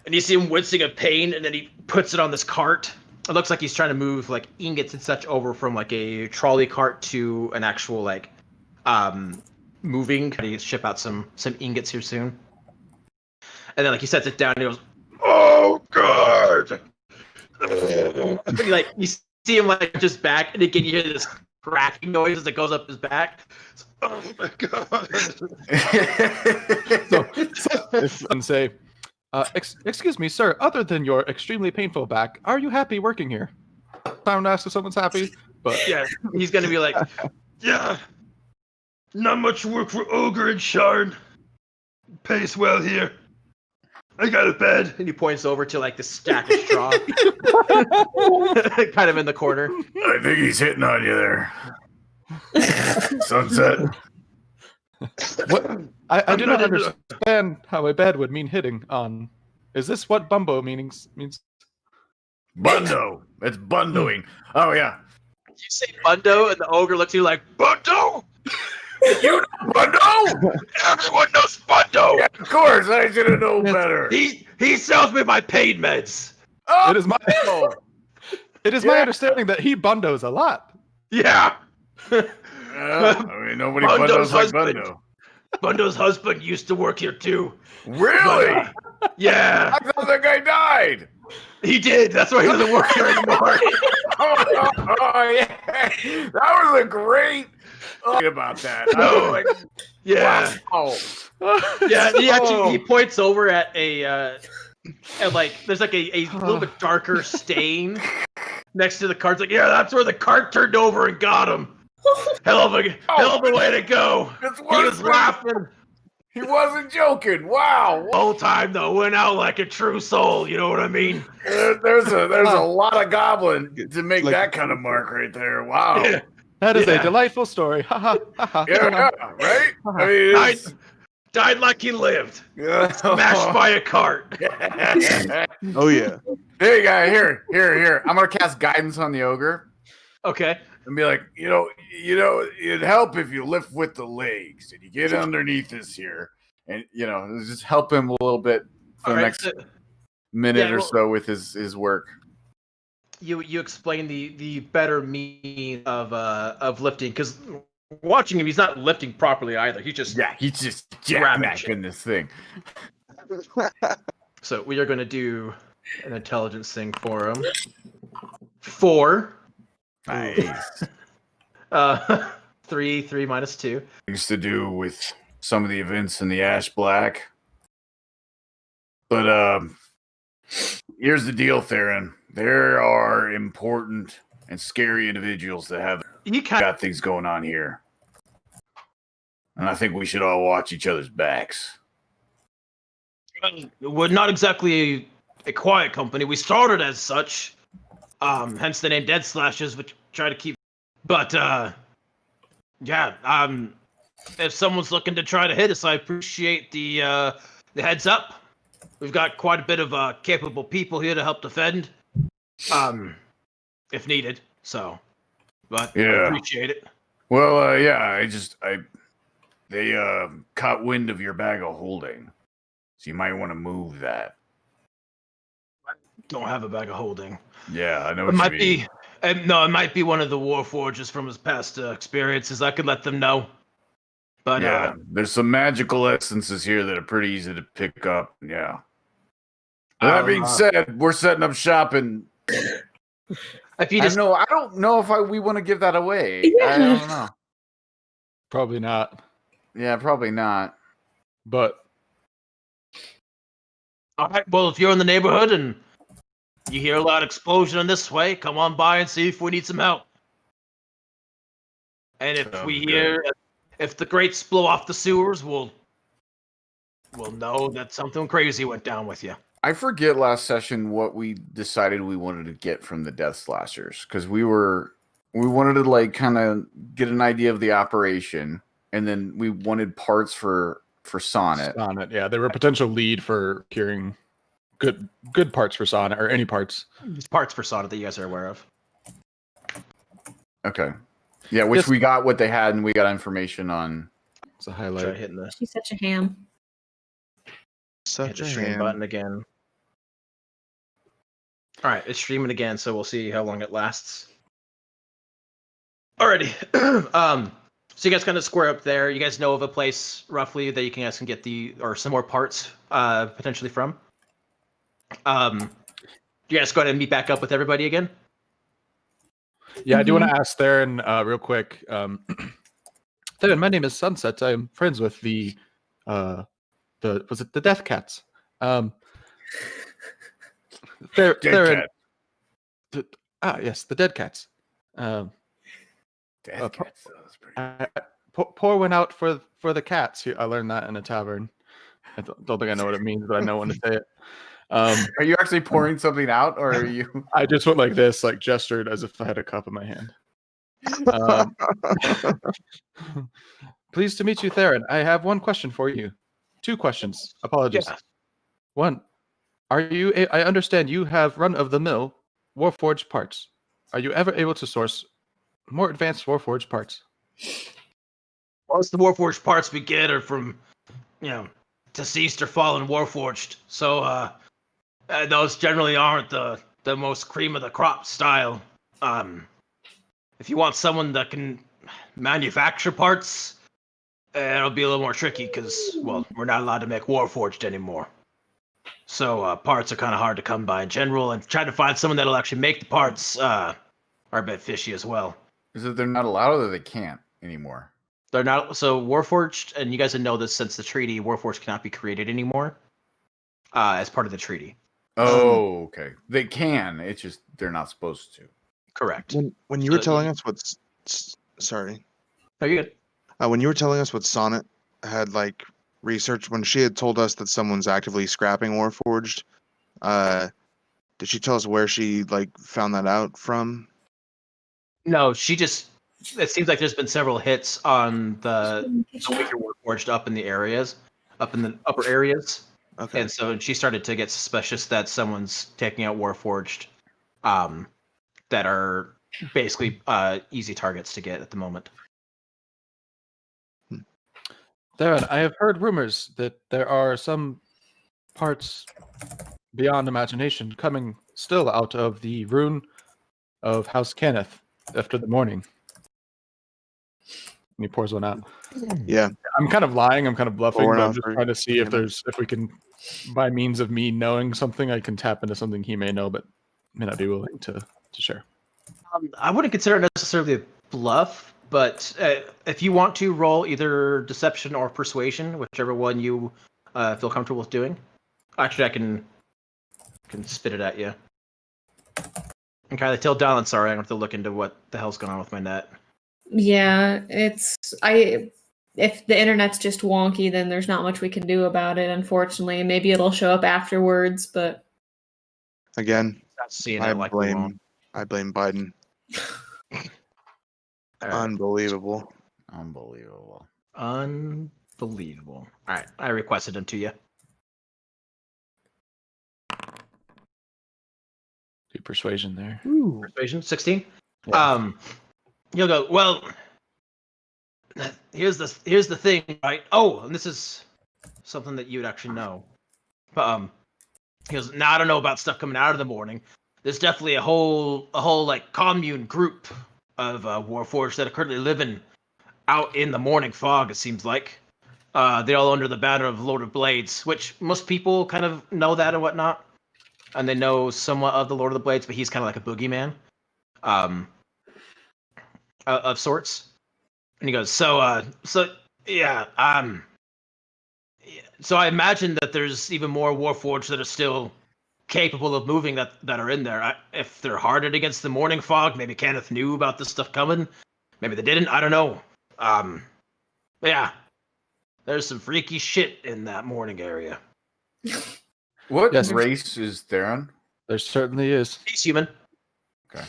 And you see him wincing of pain, and then he puts it on this cart. It looks like he's trying to move like ingots and such over from like a trolley cart to an actual like moving. He ship out some ingots here soon. And then like he sets it down and he goes, "Oh god!" you see him like just back, and again you hear this cracking noise as it goes up his back. Oh my god! And say, excuse me, sir. Other than your extremely painful back, are you happy working here? Time to ask if someone's happy, but yeah, he's gonna be like, "Yeah, not much work for Ogre and Sharn. Pays well here. I got a bed." And he points over to like the stack of straw, kind of in the corner. I think he's hitting on you there. Sunset. what? I do not understand how a bed would mean hitting on. Is this what bumbo means? Bundo. It's bundoing. Oh yeah. You say Bundo, and the ogre looks at you like, "Bundo? You know Bundo? Everyone knows Bundo. Yeah, of course. I should have known better. He sells me my pain meds. Oh! It is my understanding that he bundos a lot. Yeah. I mean, nobody Bundo's bundos like husband. Bundo. Bundo's husband used to work here too. Really? Yeah, I thought that guy died. he did. That's why he doesn't work here anymore. Oh, yeah. That was a great about that. I was like, Yeah. wow. Yeah, he points over at a and like there's like a little bit darker stain next to the cart. It's like, yeah, that's where the cart turned over and got him. Hell of a way to go. He was laughing. He wasn't joking. Wow. The whole time though, went out like a true soul. You know what I mean? There's a lot of goblin to make that kind of mark right there. Wow. Yeah. That is a delightful story. Ha ha ha ha. Yeah, right? I mean, died like he lived. Smashed by a cart. Oh yeah. There you go. Here. I'm gonna cast guidance on the ogre. Okay. And be like, it'd help if you lift with the legs and you get underneath this here, and just help him a little bit for the next minute or so with his work. You explain the better meaning of lifting, because watching him, he's not lifting properly either. He's just jackknifing this thing. So we are going to do an intelligence thing for him. 4. Nice. 3 minus 2. Things to do with some of the events in the Ash Black. But here's the deal, Theron. There are important and scary individuals that have got things going on here. And I think we should all watch each other's backs. We're not exactly a quiet company. We started as such. Hence the name Dead Slashers, which try to keep. But if someone's looking to try to hit us, I appreciate the heads up. We've got quite a bit of capable people here to help defend, if needed. So, but I appreciate it. Well, they caught wind of your bag of holding, so you might want to move that. I don't have a bag of holding. Yeah, I know. It might be. No, it might be one of the Warforges from his past experiences. I could let them know. But there's some magical essences here that are pretty easy to pick up. Yeah. That being said, we're setting up shop and if you just I don't know if we want to give that away. Yeah. I don't know. Probably not. Yeah, probably not. But all right. Well, if you're in the neighborhood and you hear a loud explosion in this way, come on by and see if we need some help. And if the grates blow off the sewers, we'll know that something crazy went down with you. I forget last session what we decided we wanted to get from the Death Slashers, because we wanted to like kind of get an idea of the operation, and then we wanted parts for Sonnet. Sonnet, yeah, they were a potential lead for curing good parts for Sonnet, or any parts. There's parts for Sonnet that you guys are aware of. Okay. Yeah, which we got what they had, and we got information on. It's a highlight. Try hitting the She's such a ham. Such a stream ham. button again. All right, it's streaming again, so we'll see how long it lasts. Alrighty. So you guys kind of square up there. You guys know of a place roughly that you guys can get some more parts potentially from. You guys go ahead and meet back up with everybody again. Yeah, I do want to ask Theron real quick. Theron, my name is Sunset. I'm friends with the Death Cats? Theron. Yes, the Dead Cats. Death Cats. That's pretty. Pour one out for the cats. I learned that in a tavern. I don't think I know what it means, but I know when to say it. Are you actually pouring something out, or are you? I just went like this, like gestured as if I had a cup in my hand. Pleased to meet you, Theron. I have one question for you. 2 questions. Apologies. Yeah. 1. Are you? I understand you have run-of-the-mill Warforged parts. Are you ever able to source more advanced Warforged parts? Most of the Warforged parts we get are from, deceased or fallen Warforged. So those generally aren't the most cream of the crop style. If you want someone that can manufacture parts, it'll be a little more tricky because, well, we're not allowed to make Warforged anymore. So parts are kind of hard to come by in general, and trying to find someone that'll actually make the parts are a bit fishy as well. Is it they're not allowed, or they can't anymore? They're not. So Warforged, and you guys know this since the treaty, Warforged cannot be created anymore as part of the treaty. Oh, okay. They can. It's just they're not supposed to. Correct. When you were telling us sorry. Are you good? When you were telling us what Sonnet had like researched, when she had told us that someone's actively scrapping Warforged, did she tell us where she like found that out from? No, she just. It seems like there's been several hits on the weaker Warforged up in the upper areas. Okay. And so she started to get suspicious that someone's taking out Warforged that are basically easy targets to get at the moment. Theron, I have heard rumors that there are some parts beyond imagination coming still out of the rune of House Cannith after the morning. And he pours one out. Yeah. I'm kind of lying. I'm kind of bluffing, Pouring but I'm out just for- trying to see if we can, by means of me knowing something, I can tap into something he may know, but may not be willing to share. I wouldn't consider it necessarily a bluff, but if you want to roll either deception or persuasion, whichever one you feel comfortable with doing. Actually, I can spit it at you. And Kylie, tell Dallin, sorry, I'm going to have to look into what the hell's going on with my net. Yeah, if the internet's just wonky, then there's not much we can do about it, unfortunately. Maybe it'll show up afterwards, but Again, Not seeing I it like we want. blame Biden. All right. Unbelievable. Unbelievable. Unbelievable. All right, I requested them to you. Do persuasion there. Persuasion, 16. Yeah. You'll go, well, here's the thing, right? Oh, and this is something that you'd actually know. But he goes, now I don't know about stuff coming out of the morning. There's definitely a whole like commune group of Warforged that are currently living out in the morning fog, it seems like. They're all under the banner of Lord of Blades, which most people kind of know that and whatnot. And they know somewhat of the Lord of the Blades, but he's kind of like a boogeyman. Of sorts. And he goes, so yeah, so I imagine that there's even more Warforged that are still capable of moving that are in there. If they're hardened against the morning fog, maybe Kenneth knew about this stuff coming. Maybe they didn't. I don't know. Yeah, there's some freaky shit in that morning area. What Yes. race is Theron? There certainly is. He's human. Okay.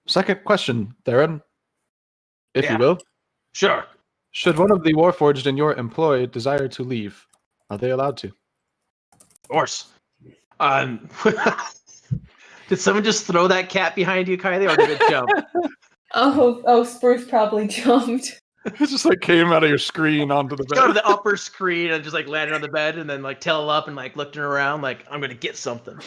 Second question, Theron, if Yeah. you will. Sure. Should one of the Warforged in your employ desire to leave, are they allowed to? Of course. Did someone just throw that cat behind you, Kylie, or did it jump? oh, Spruce probably jumped. It just like came out of your screen onto the Go to bed. the upper screen and just like landed on the bed and then like tail up and like looking around like I'm gonna get something.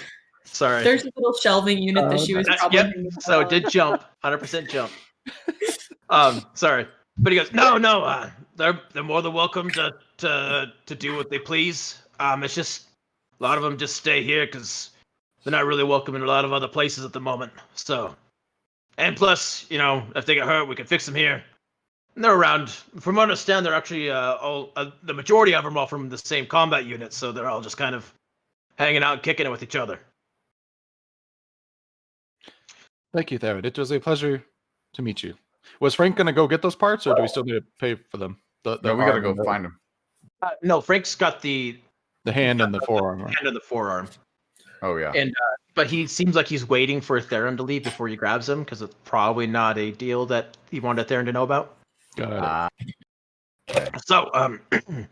Sorry. There's a little shelving unit that she was probably. Yep. So it did jump. 100% jump. Sorry, but he goes, no, they're more than welcome to do what they please. It's just a lot of them just stay here because they're not really welcome in a lot of other places at the moment. So, and plus, if they get hurt, we can fix them here. And they're around. From what I understand, they're actually the majority of them are all from the same combat unit, so they're all just kind of hanging out and kicking it with each other. Thank you, Theron. It was a pleasure to meet you. Was Frank going to go get those parts, or do we still need to pay for them? No, we got to go find them. No, Frank's got the hand and the forearm. Hand and the forearm. Oh, yeah. And but he seems like he's waiting for Theron to leave before he grabs him, because it's probably not a deal that he wanted Theron to know about. Got it. Okay. So, you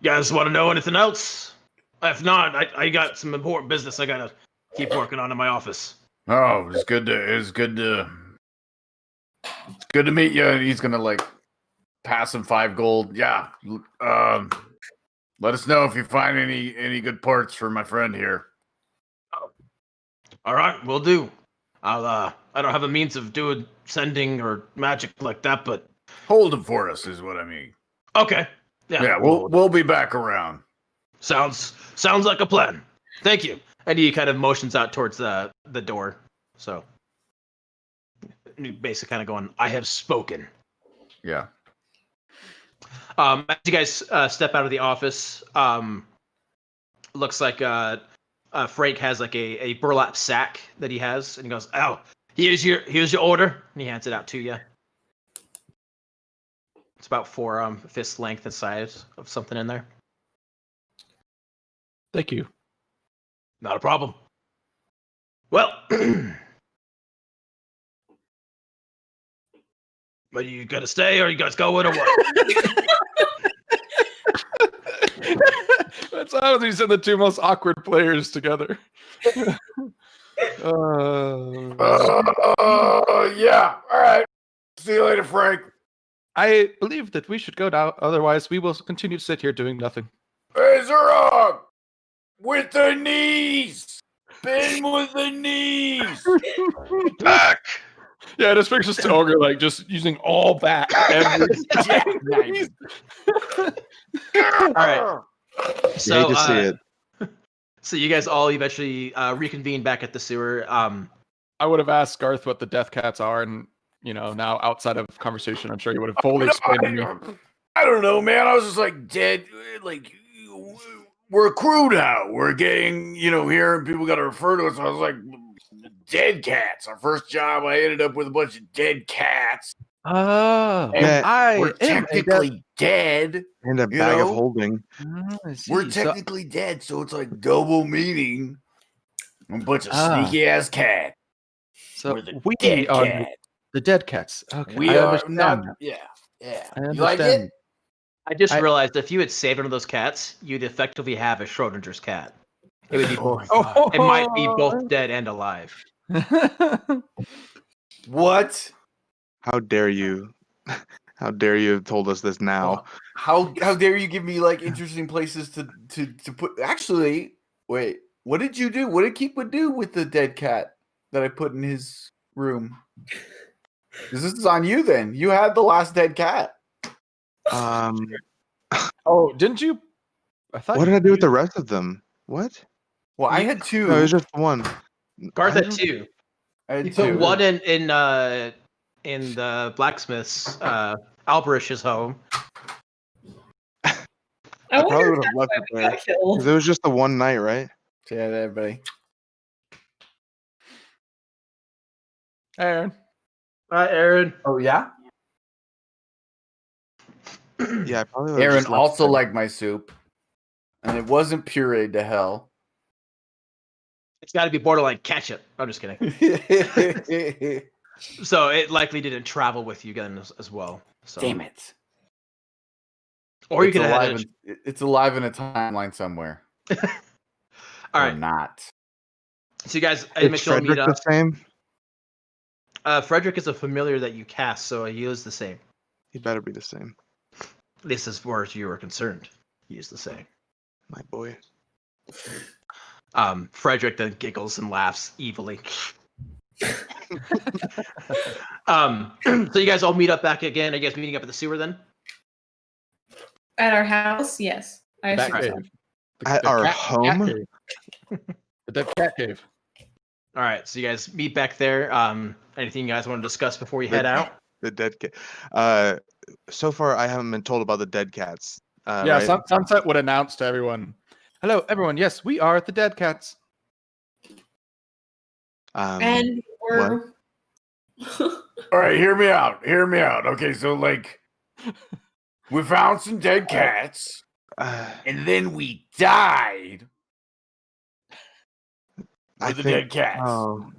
guys want to know anything else? If not, I got some important business I gotta keep working on in my office. Oh, it's good to meet you. And he's gonna pass him 5 gold. Yeah. Let us know if you find any good parts for my friend here. Oh. All right, we'll do. I don't have a means of sending or magic like that, but hold them for us is what I mean. Okay. Yeah, we'll be back around. Sounds like a plan. Thank you. And he kind of motions out towards the door. So basically kind of going, I have spoken. Yeah. As you guys step out of the office, looks like Frank has like a burlap sack that he has, and he goes, "Oh, here's your order," and he hands it out to you. It's about 4 fist length and size of something in there. Thank you. Not a problem. Well, but you gonna stay, or you guys going, or what? That's how you send the 2 most awkward players together. Yeah. All right. See you later, Frank. I believe that we should go now. Otherwise, we will continue to sit here doing nothing. Hey, Zerog! With the knees! Spin with the knees! Back! Yeah, this brings us to Ogre, just using all back every time. All right. So, hate to see it. So you guys all eventually reconvene back at the sewer. I would have asked Garth what the death cats are, and now outside of conversation, I'm sure he would have fully explained to me. I don't know, man. I was just dead. We're a crew now. We're getting, here, and people got to refer to us. I was like, dead cats. Our first job, I ended up with a bunch of dead cats. Oh, and we're technically dead. And a bag of holding. We're technically dead, so it's like double meaning. A bunch of sneaky ass cats. So we're the we dead are cat. the dead cats. Okay, We I are understand. not. Yeah. I You like understand. it? I just realized if you had saved one of those cats, you'd effectively have a Schrodinger's cat. It would be both. It might be both dead and alive. What? How dare you? How dare you have told us this now? How dare you give me interesting places to put? Actually, wait. What did you do? What did Keepwood do with the dead cat that I put in his room? This is on you then. You had the last dead cat. Oh, didn't you? I thought. What did I do with the rest of them? What? Well, I had 2. No, it was just one. Garth had 2. I had You 2. put one in the blacksmith's Alberish's home. I probably would have left it there. 'Cause it was just the one night, right? Say hi to everybody. Aaron. Hi, Aaron. Oh yeah. Yeah, I probably would have Aaron just left also it there. liked my soup, and it wasn't pureed to hell. It's got to be borderline ketchup. I'm just kidding. So it likely didn't travel with you then as well. So. Damn it. Or you It's could have alive. It's alive in a timeline somewhere. All right. Or not. So you guys, Is Frederick the same? Frederick is a familiar that you cast, so he is the same. He better be the same. At least as far as you are concerned, he is the same. My boy. Frederick then giggles and laughs evilly. So you guys all meet up back again. Are you guys meeting up at the sewer then? At our house, yes. I Back assume so. cave. At our home? Cat cave. The dead cat cave. All right, so you guys meet back there. Anything you guys want to discuss before we head out? The dead cat. So far, I haven't been told about the dead cats. Yeah, Right? Sunset would announce to everyone, "Hello, everyone. Yes, we are the dead cats." And we're All right, hear me out. Hear me out. Okay, so like, we found some dead cats, and then we died with the dead cats. Oh,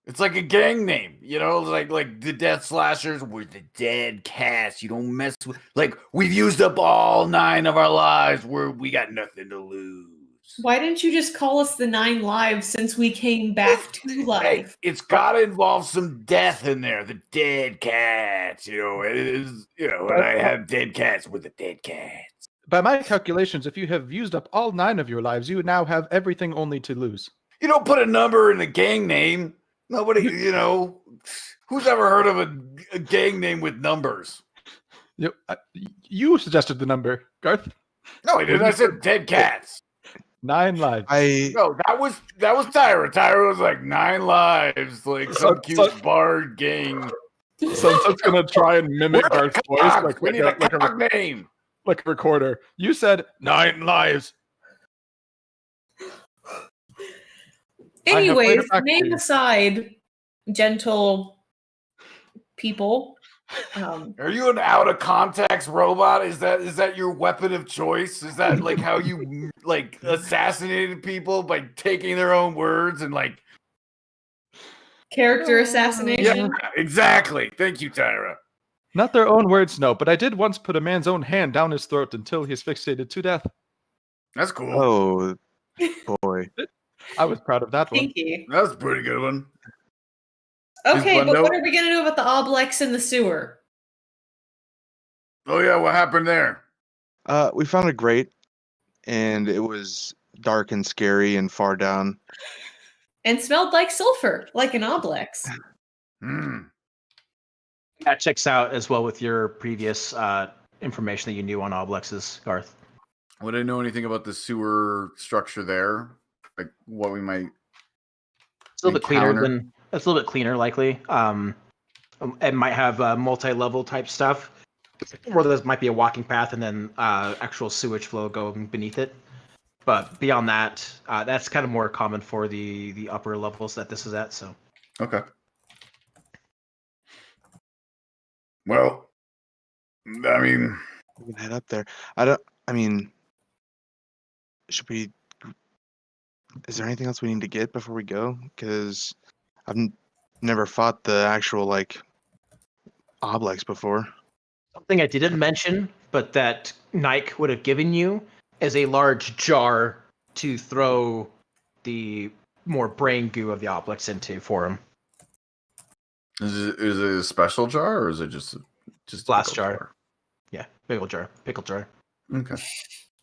It's like a gang name, you know, like the Death Slashers were the dead cats. You don't mess with. Like, we've used up all 9 of our lives. We got nothing to lose. why didn't you just call us the 9 lives since we came back to Hey, life? it's got to involve some death in there. The dead cats, you know. It is, you know, and I have dead cats with the dead cats. By my calculations, if you have used up all 9 of your lives, you now have everything only to lose. You don't put a number in a gang name. Nobody, you know, who's ever heard of a gang name with numbers? You suggested the number, Garth. No, I didn't. I said dead cats. 9 lives. No, that was Tyra. Tyra was like 9 lives, like some cute bard gang. Sunset's gonna try and mimic Garth's voice, We need a cock name. like a recorder. You said 9 lives. Anyways, name aside, gentle people. Are you an out of context robot? Is that your weapon of choice? Is that like how you like assassinated people by taking their own words and like Character assassination? Yeah, exactly. Thank you, Tyra. Not their own words, no, but I did once put a man's own hand down his throat until he asphyxiated to death. That's cool. Oh, boy. I was proud of that one. Thank you. That was a pretty good one. Okay, but Bundo- what are we gonna do about the oblex in the sewer? Oh yeah, what happened there? We found a grate, and it was dark and scary and far down. And smelled like sulfur, like an oblex. That checks out as well with your previous information that you knew on oblexes, Garth. Would I know anything about the sewer structure there? Like what we might It's a little bit cleaner than. It's a little bit cleaner, likely. It might have multi-level type stuff, where there might be a walking path and then actual sewage flow going beneath it. But beyond that, that's kind of more common for the upper levels that this is at. So. Okay. Well, I mean, We can head up there. Should we? Is there anything else we need to get before we go? Because I've never fought the actual like oblex before. Something I didn't mention, but that Nike would have given you is a large jar to throw the more brain goo of the oblex into for him. Is it a special jar or is it just Glass jar? Yeah, pickle jar. Okay.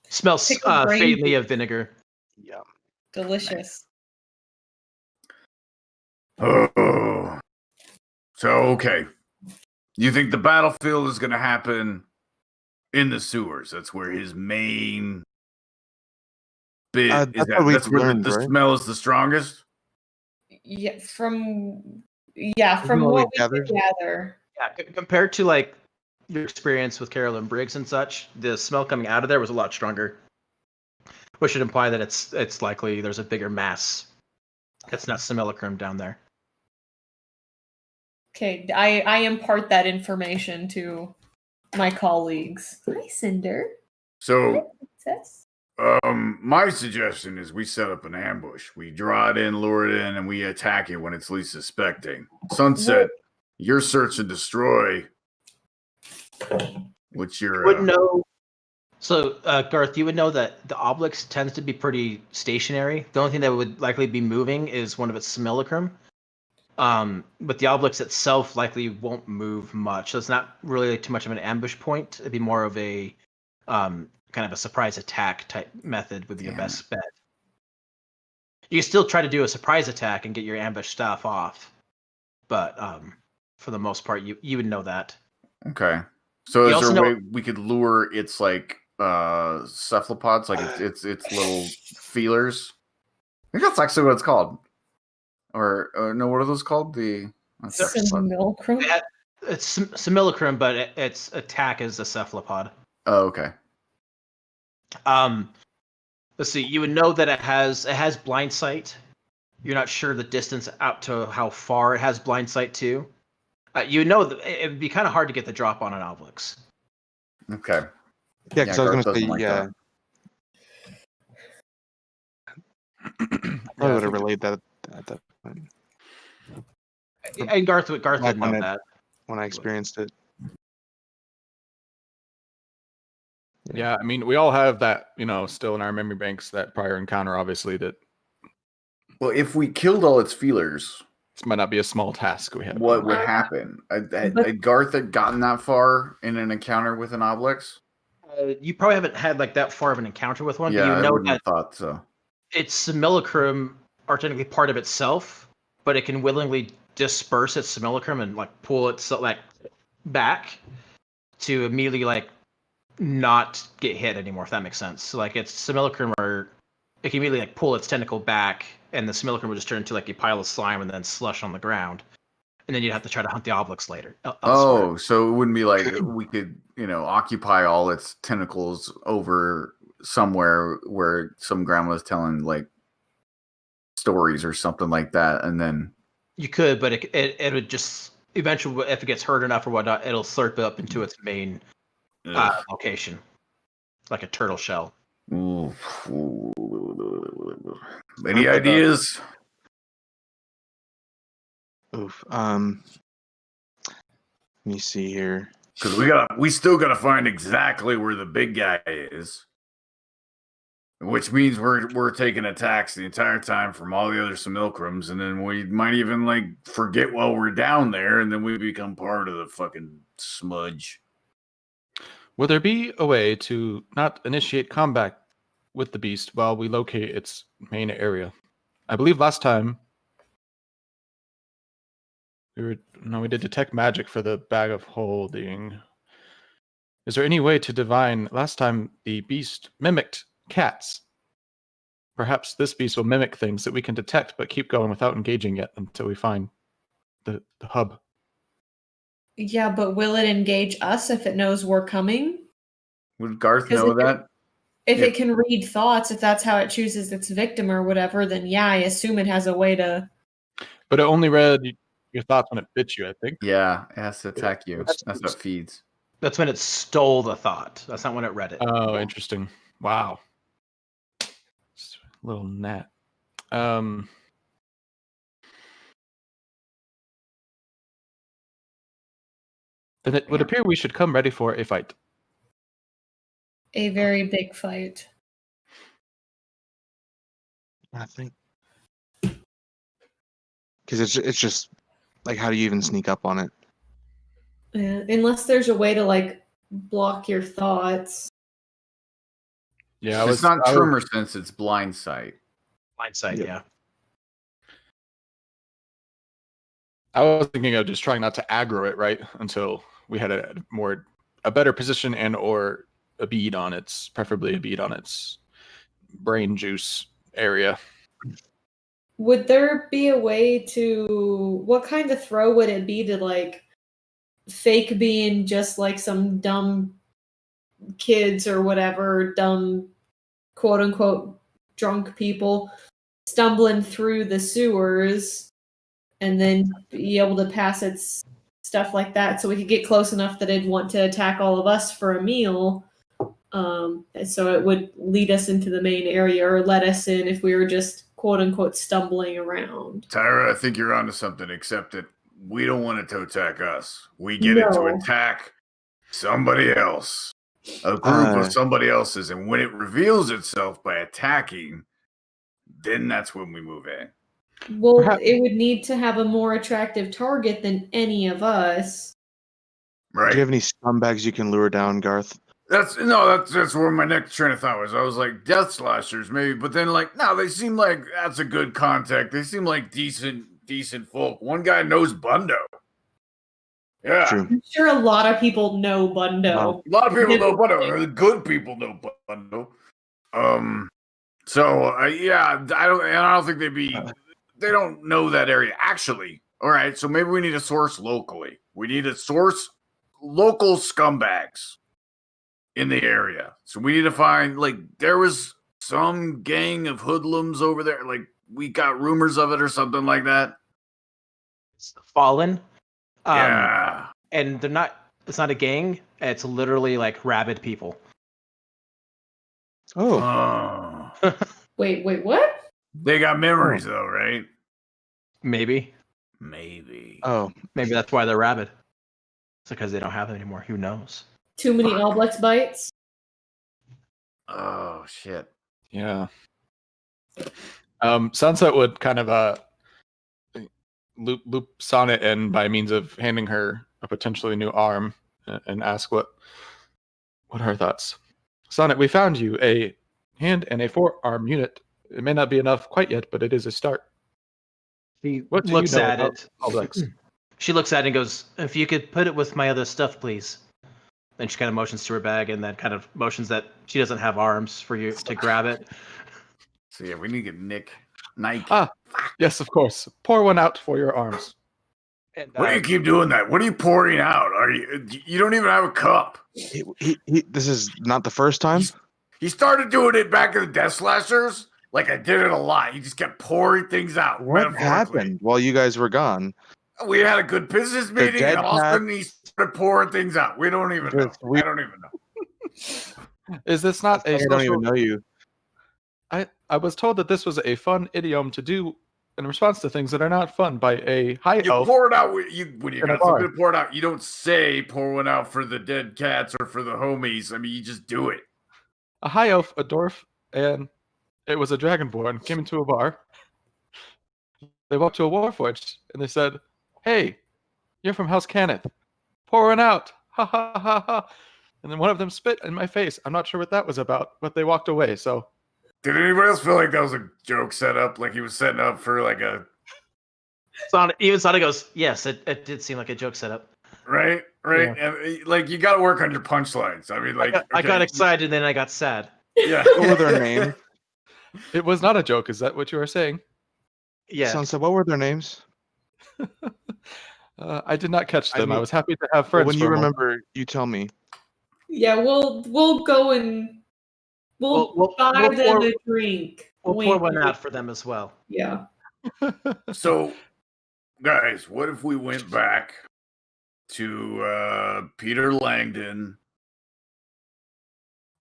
Smells Pickled brain faintly goo. of vinegar. Yeah. Delicious. oh. So okay. You think the battlefield is going to happen in the sewers? That's where his main bit is. That's where the right? smell is the strongest. Yeah, from Isn't what what we we could gathered? gather. Yeah, compared to like your experience with Carolyn Briggs and such, the smell coming out of there was a lot stronger, which should imply that it's likely there's a bigger mass that's not simulacrum down there. Okay, I impart that information to my colleagues. Hi, Cinder. So, Princess. my suggestion is we set up an ambush. We draw it in, lure it in, and we attack it when it's least suspecting. Sunset, your search and destroy. What's your? Would know. So, Garth, you would know that the obelisk tends to be pretty stationary. The only thing that would likely be moving is one of its simulacrum. But the obelisk itself likely won't move much. So it's not really too much of an ambush point. It'd be more of a kind of a surprise attack type method would be your best bet. You can still try to do a surprise attack and get your ambush stuff off. but for the most part, you would know that. Okay. So You is there also a know- way we could lure its like cephalopods, like its little feelers? I think that's actually what it's called. Or no, what are those called? The not cephalopod. Simulacrum? It's simulacrum, but its attack is a cephalopod. Oh, okay. Let's see. You would know that it has blind sight. You're not sure the distance out to how far it has blind sight to. You know that it would be kind of hard to get the drop on an Obelix. Okay. Yeah, because I was Garth going to say, doesn't like yeah. I would have relayed that at that point. And Garth would know that. When I experienced it. Yeah, I mean, we all have that, still in our memory banks, that prior encounter, obviously, that Well, if we killed all its feelers, this might not be a small task we have. what would happen? Had Garth had gotten that far in an encounter with an Obelix? You probably haven't had like that far of an encounter with one. Yeah, but you know I wouldn't that have thought so. its simulacrum are technically part of itself, but it can willingly disperse its simulacrum and like pull it back to immediately not get hit anymore, if that makes sense. So like its simulacrum it can immediately pull its tentacle back, and the simulacrum would just turn into a pile of slime and then slush on the ground, and then you'd have to try to hunt the Obelix later. Oh, so it wouldn't be like we could, occupy all its tentacles over somewhere where some grandma's telling stories or something like that, and then you could, but it would just eventually, if it gets hurt enough or whatnot, it'll slurp up into its main location, like a turtle shell. Ooh. Any ideas? Oof. Let me see here. Because we still gotta find exactly where the big guy is, which means we're taking attacks the entire time from all the other simulacrums, and then we might even forget while we're down there, and then we become part of the fucking smudge. Will there be a way to not initiate combat with the beast while we locate its main area? I believe last time we did detect magic for the bag of holding. Is there any way to divine? Last time the beast mimicked cats. Perhaps this beast will mimic things that we can detect but keep going without engaging yet until we find the hub. Yeah, but will it engage us if it knows we're coming? Would Garth know that? If it can read thoughts, if that's how it chooses its victim or whatever, then yeah, I assume it has a way to. But it only read your thoughts when it bit you, I think. Yeah, it has to attack you. That's what it feeds. That's when it stole the thought. That's not when it read it. Oh, interesting. Wow. Little gnat. Then it would appear we should come ready for a fight. A very big fight. I think. Because it's just how do you even sneak up on it? Unless there's a way to block your thoughts. Yeah, it's not tremor sense; it's blind sight. Blind sight, yeah. I was thinking of just trying not to aggro it, right, until we had a better position and or preferably a bead on its brain juice area. Would there be a way to? What kind of throw would it be to fake being just some dumb kids or whatever, dumb quote unquote drunk people stumbling through the sewers, and then be able to pass its stuff like that, so we could get close enough that it'd want to attack all of us for a meal. So it would lead us into the main area or let us in if we were just quote unquote stumbling around. Tyra, I think you're onto something, except that we don't want it to attack us. We get it to attack somebody else, a group of somebody else's, and when it reveals itself by attacking, then that's when we move in. Well, it would need to have a more attractive target than any of us. Right. Do you have any scumbags you can lure down, Garth? That's where my next train of thought was. I was like, death slashers, maybe, but then no, they seem like that's a good contact. They seem like decent decent folk. One guy knows Bundo. Yeah. True. I'm sure a lot of people know Bundo. Wow. A lot of people know Bundo. The good people know Bundo. So yeah, I don't think they don't know that area actually. All right, so maybe we need to source locally. We need to source local scumbags in the area. So we need to find, like, there was some gang of hoodlums over there. Like, we got rumors of it or something like that. It's the Fallen. Yeah. And it's not a gang. It's literally like rabid people. Oh. Wait, what? They got memories though, right? Maybe. Oh. Maybe that's why they're rabid. It's because they don't have it anymore. Who knows? Too many Oblex bites? Oh shit. Yeah. Sunset would kind of loop Sonnet in by means of handing her a potentially new arm and ask what are her thoughts. Sonnet, we found you a hand and a forearm unit. It may not be enough quite yet, but it is a start. She What do looks you know at about it. Oblex? She looks at it and goes, "If you could put it with my other stuff, please." Then she kind of motions to her bag and then kind of motions that she doesn't have arms for you to grab it. So yeah, we need to get Nike. Ah, yes, of course. Pour one out for your arms. And, What do you keep doing that? What are you pouring out? You don't even have a cup. This is not the first time. He started doing it back in the Death Slashers. Like, I did it a lot. He just kept pouring things out. What happened while you guys were gone? We had a good business meeting, and all of a sudden he started pouring things out. We don't even know. I don't even know. Is this not a I don't even know you. I was told that this was a fun idiom to do in response to things that are not fun by a high You elf. pour it out when you In a got bar. something to pour it out. You don't say pour one out for the dead cats or for the homies. I mean, you just do it. A high elf, a dwarf, and it was a dragonborn came into a bar. They walked to a warforged and they said, "Hey, you're from House Cannith. Pour one out. Ha ha ha ha." And then one of them spit in my face. I'm not sure what that was about, but they walked away. So Did anybody else feel like that was a joke set up? Like he was setting up for like a Sonic goes, "Yes, it did seem like a joke setup." right? Yeah. And like you got to work on your punchlines. I mean, like I got excited and then I got sad. Yeah. What were their names? it was not a joke. Is that what you are saying? Yeah. Sunset, what were their names? I did not catch them. I mean, was happy to have friends. When for you a moment. remember, you tell me. Yeah, we'll go and we'll buy them a drink. We'll pour one out for them as well. Yeah. So, guys, what if we went back to Peter Langdon,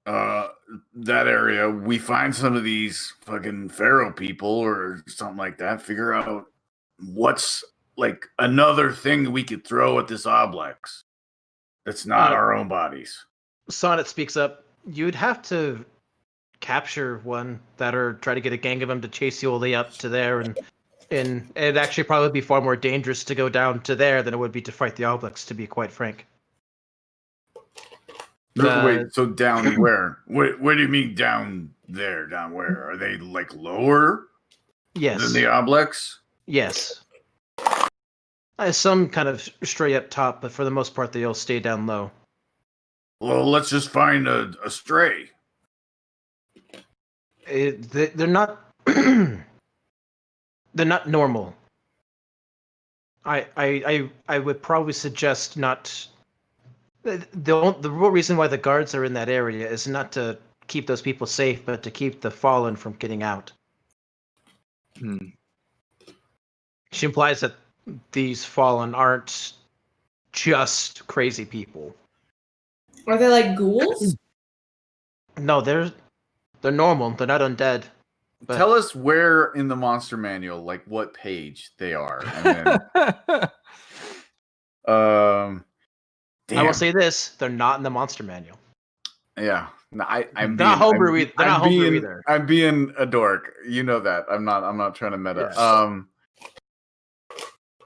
that area? We find some of these fucking pharaoh people or something like that. Figure out what's like another thing we could throw at this Oblex that's not our own bodies. Sonnet speaks up. You'd have to capture one that or try to get a gang of them to chase you all the way up to there, and it'd actually probably be far more dangerous to go down to there than it would be to fight the Obelix, to be quite frank. Wait, so down where? What do you mean down there? Down where? Are they like lower Yes. than the Oblex? Yes. Some kind of straight up top, but for the most part, they all stay down low. Well, let's just find a stray. They're not. They're not normal. I would probably suggest not. The real reason why the guards are in that area is not to keep those people safe, but to keep the fallen from getting out. She implies that these fallen aren't just crazy people. Are they like ghouls? No, they're normal. They're not undead. But Tell us where in the monster manual, like what page they are. And then, I will say this: they're not in the monster manual. yeah. No, I'm They're not homebrew either. They're not homebrew either. I'm being a dork. You know that. I'm not trying to meta. Yeah.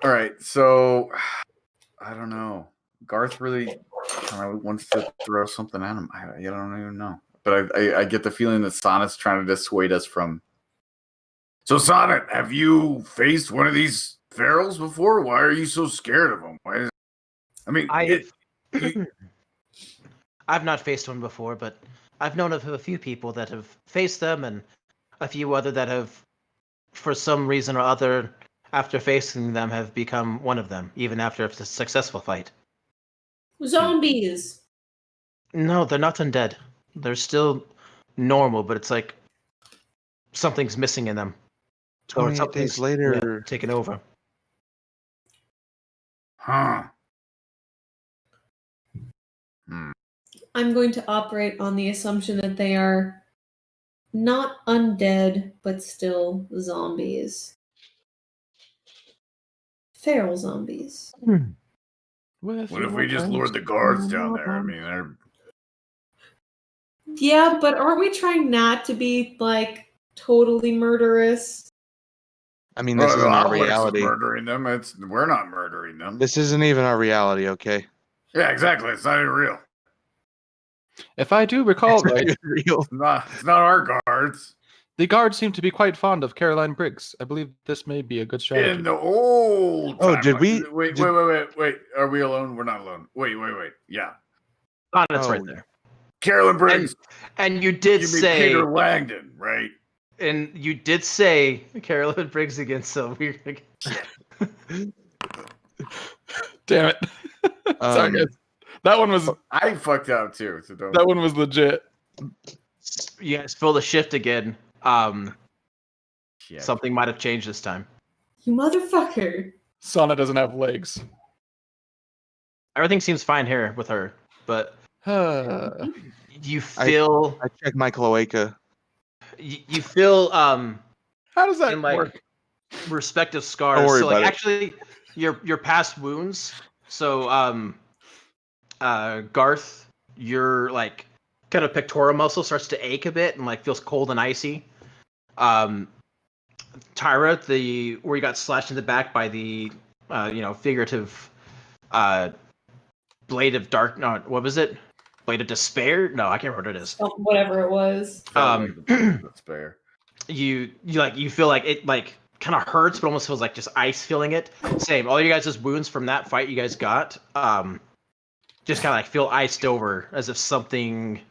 All right, so I don't know. Garth really kind of wants to throw something at him. I don't even know. But I get the feeling that Sonnet's trying to dissuade us from. So, Sonnet, have you faced one of these ferals before? Why are you so scared of them? Why? I mean, I've not faced one before, but I've known of a few people that have faced them, and a few other that have, for some reason or other, after facing them, have become one of them, even after a successful fight. Zombies. No, they're not undead. They're still normal, but it's like something's missing in them. 28 days later. Taken over. huh? I'm going to operate on the assumption that they are not undead, but still zombies. Feral zombies. What if we just lured the guards down there? I mean, they're Yeah, but aren't we trying not to be like totally murderous? I mean, this isn't our Obelix is reality. murdering them. We're not murdering them. This isn't even our reality, okay? Yeah, exactly. It's not even real. If I do recall It's not right, even real. It's not our guards. the guards seem to be quite fond of Caroline Briggs. I believe this may be a good strategy. In the old Oh, time. did we- Wait. Are we alone? We're not alone. Wait. Yeah. Oh, that's Oh. right there. Carolyn Briggs. And you did You mean say Peter Langdon, right? And you did say Carolyn Briggs again, so we're gonna... Damn it! Sorry, guys. That one was I fucked up too. So don't. that one was legit. You guys fill the shift again. Shit. Something might have changed this time. You motherfucker. Sana doesn't have legs. Everything seems fine here with her, but you feel I checked my cloaca. you feel How does that in like work? respective scars. Don't worry So like about it. actually your past wounds. So Garth, your like kind of pectoral muscle starts to ache a bit and like feels cold and icy. Tyra, where you got slashed in the back by the figurative blade of dark. No, what was it? Blade of despair? No, I can't remember what it is. Whatever it was. Spare. You feel like it like kind of hurts, but almost feels like just ice feeling it. Same. All you guys' wounds from that fight you guys got, just kind of like feel iced over as if something.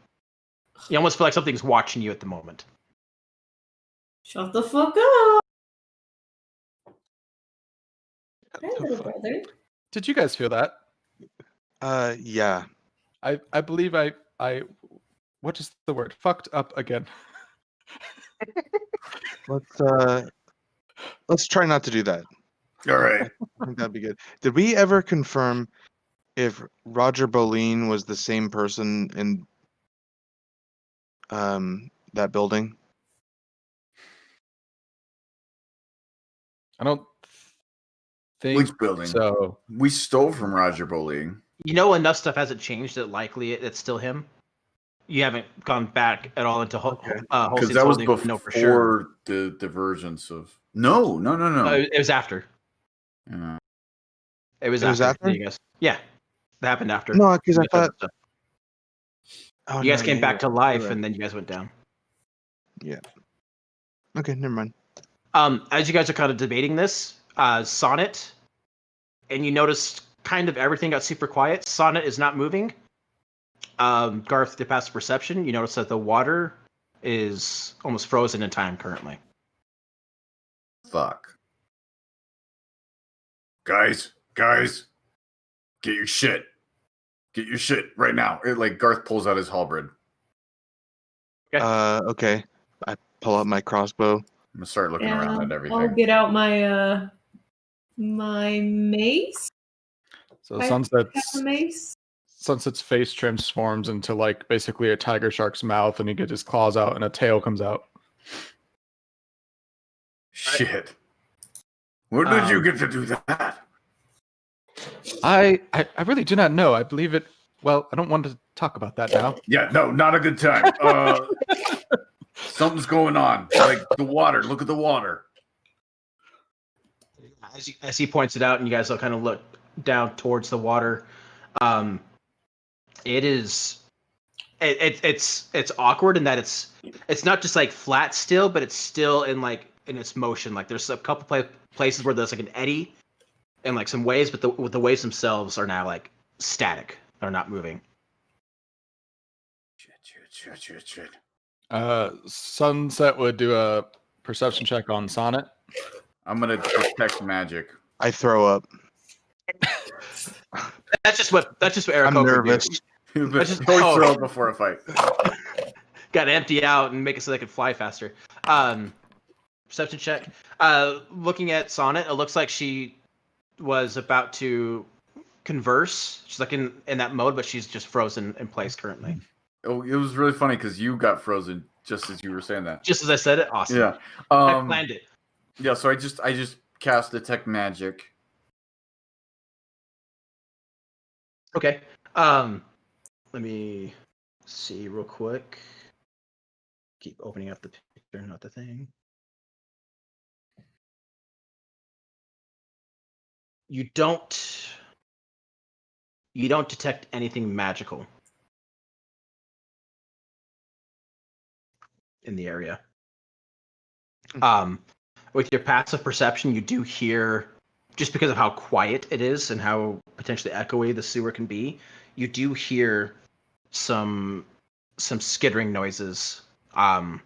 You almost feel like something's watching you at the moment. Shut the fuck up. Hey, the little fuck? brother. Did you guys feel that? Yeah. I believe I what is the word? Fucked up again. Let's try not to do that. All right. I think that'd be good. Did we ever confirm if Roger Boleen was the same person in that building? I don't think Which building? so. We stole from Roger Bowling. You know enough stuff hasn't changed that likely it's still him. You haven't gone back at all into Because Holstein's that was holding, before no, for sure. the divergence of. No. It was after. Yeah. It was It was after. after? You guys. Yeah, that happened after. No, because I You guys thought. Oh, you guys no, came yeah, back to you're life, right. and then you guys went down. Yeah. Okay, never mind. As you guys are kind of debating this, Sonnet, and you notice kind of everything got super quiet. Sonnet is not moving. Garth, to pass perception, you notice that the water is almost frozen in time currently. Fuck. Guys, get your shit. Get your shit right now. Like Garth pulls out his halberd. Okay. I pull out my crossbow. I'm gonna start looking around at everything. I'll get out my my mace. So I have Sunset's a mace. face transforms into like basically a tiger shark's mouth, and he gets his claws out, and a tail comes out. Shit. When did you get to do that? I really do not know. I believe it. Well, I don't want to talk about that now. Yeah, no, not a good time. Something's going on. Like the water. Look at the water. As he points it out, and you guys all kind of look down towards the water, it is. It's awkward in that it's not just like flat still, but it's still in like in its motion. Like there's a couple places where there's like an eddy and like some waves, but the waves themselves are now like static. They're not moving. Shit. Sunset would do a perception check on Sonnet. I'm gonna detect magic. I throw up. That's just what Eric I'm Hope would nervous. do. But just- always oh. throw it before a fight. Got to empty out and make it so they can fly faster. Perception check. Looking at Sonnet, it looks like she was about to converse. She's like in that mode, but she's just frozen in place currently. Oh, it was really funny because you got frozen just as you were saying that. Just as I said it, awesome. Yeah. I planned it. Yeah. So I just cast detect magic. Okay. Let me see real quick. Keep opening up the picture, not the thing. You don't detect anything magical in the area. With your passive perception, you do hear, just because of how quiet it is and how potentially echoey the sewer can be, you do hear some skittering noises. So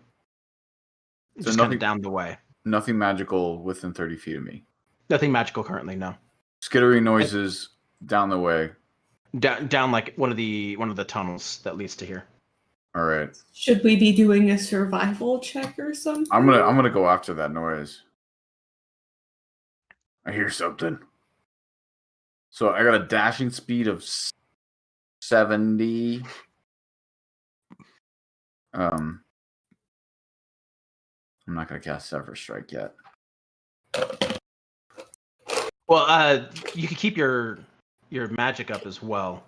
just kind of down the way. Nothing magical within 30 feet of me. Nothing magical currently, no. Skittering noises down the way. Down like one of the tunnels that leads to here. All right. Should we be doing a survival check or something? I'm gonna go after that noise. I hear something. So I got a dashing speed of 70. I'm not gonna cast Sever Strike yet. Well, you can keep your magic up as well.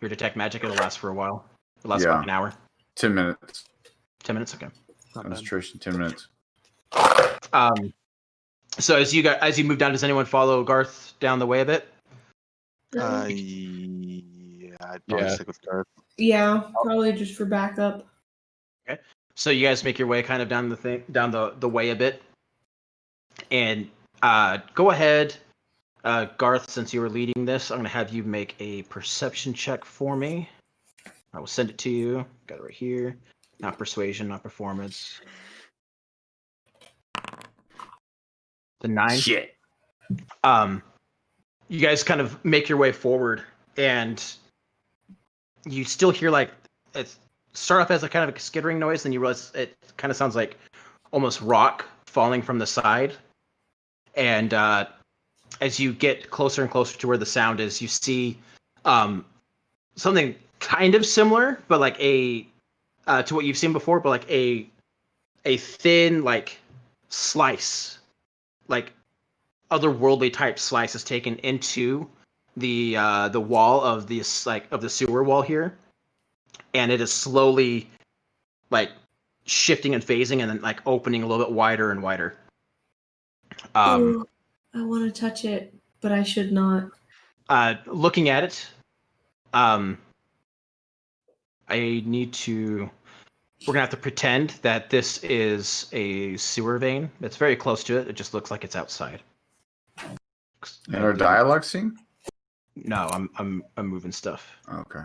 Your detect magic, it'll last for a while. It'll last about an hour. 10 minutes. 10 minutes, okay. Concentration, 10 minutes. So as you move down, does anyone follow Garth down the way a bit? Yeah, I'd probably stick with Garth. Yeah, probably just for backup. Okay. So you guys make your way kind of down the way a bit, and go ahead, Garth. Since you were leading this, I'm going to have you make a perception check for me. I will send it to you. Got it right here. Not persuasion, not performance. The 9. Shit. You guys kind of make your way forward, and you still hear like it start off as a kind of a skittering noise, and you realize it kind of sounds like almost rock falling from the side. And as you get closer and closer to where the sound is, you see something kind of similar, but like to what you've seen before, but like a thin like slice, like otherworldly type slice is taken into the wall of the sewer wall here, and it is slowly like shifting and phasing and then like opening a little bit wider and wider. Ooh, I want to touch it, but I should not. Looking at it, I need to. We're gonna have to pretend that this is a sewer vein. It's very close to it. It just looks like it's outside. In our dialogue scene? No, I'm moving stuff. Okay.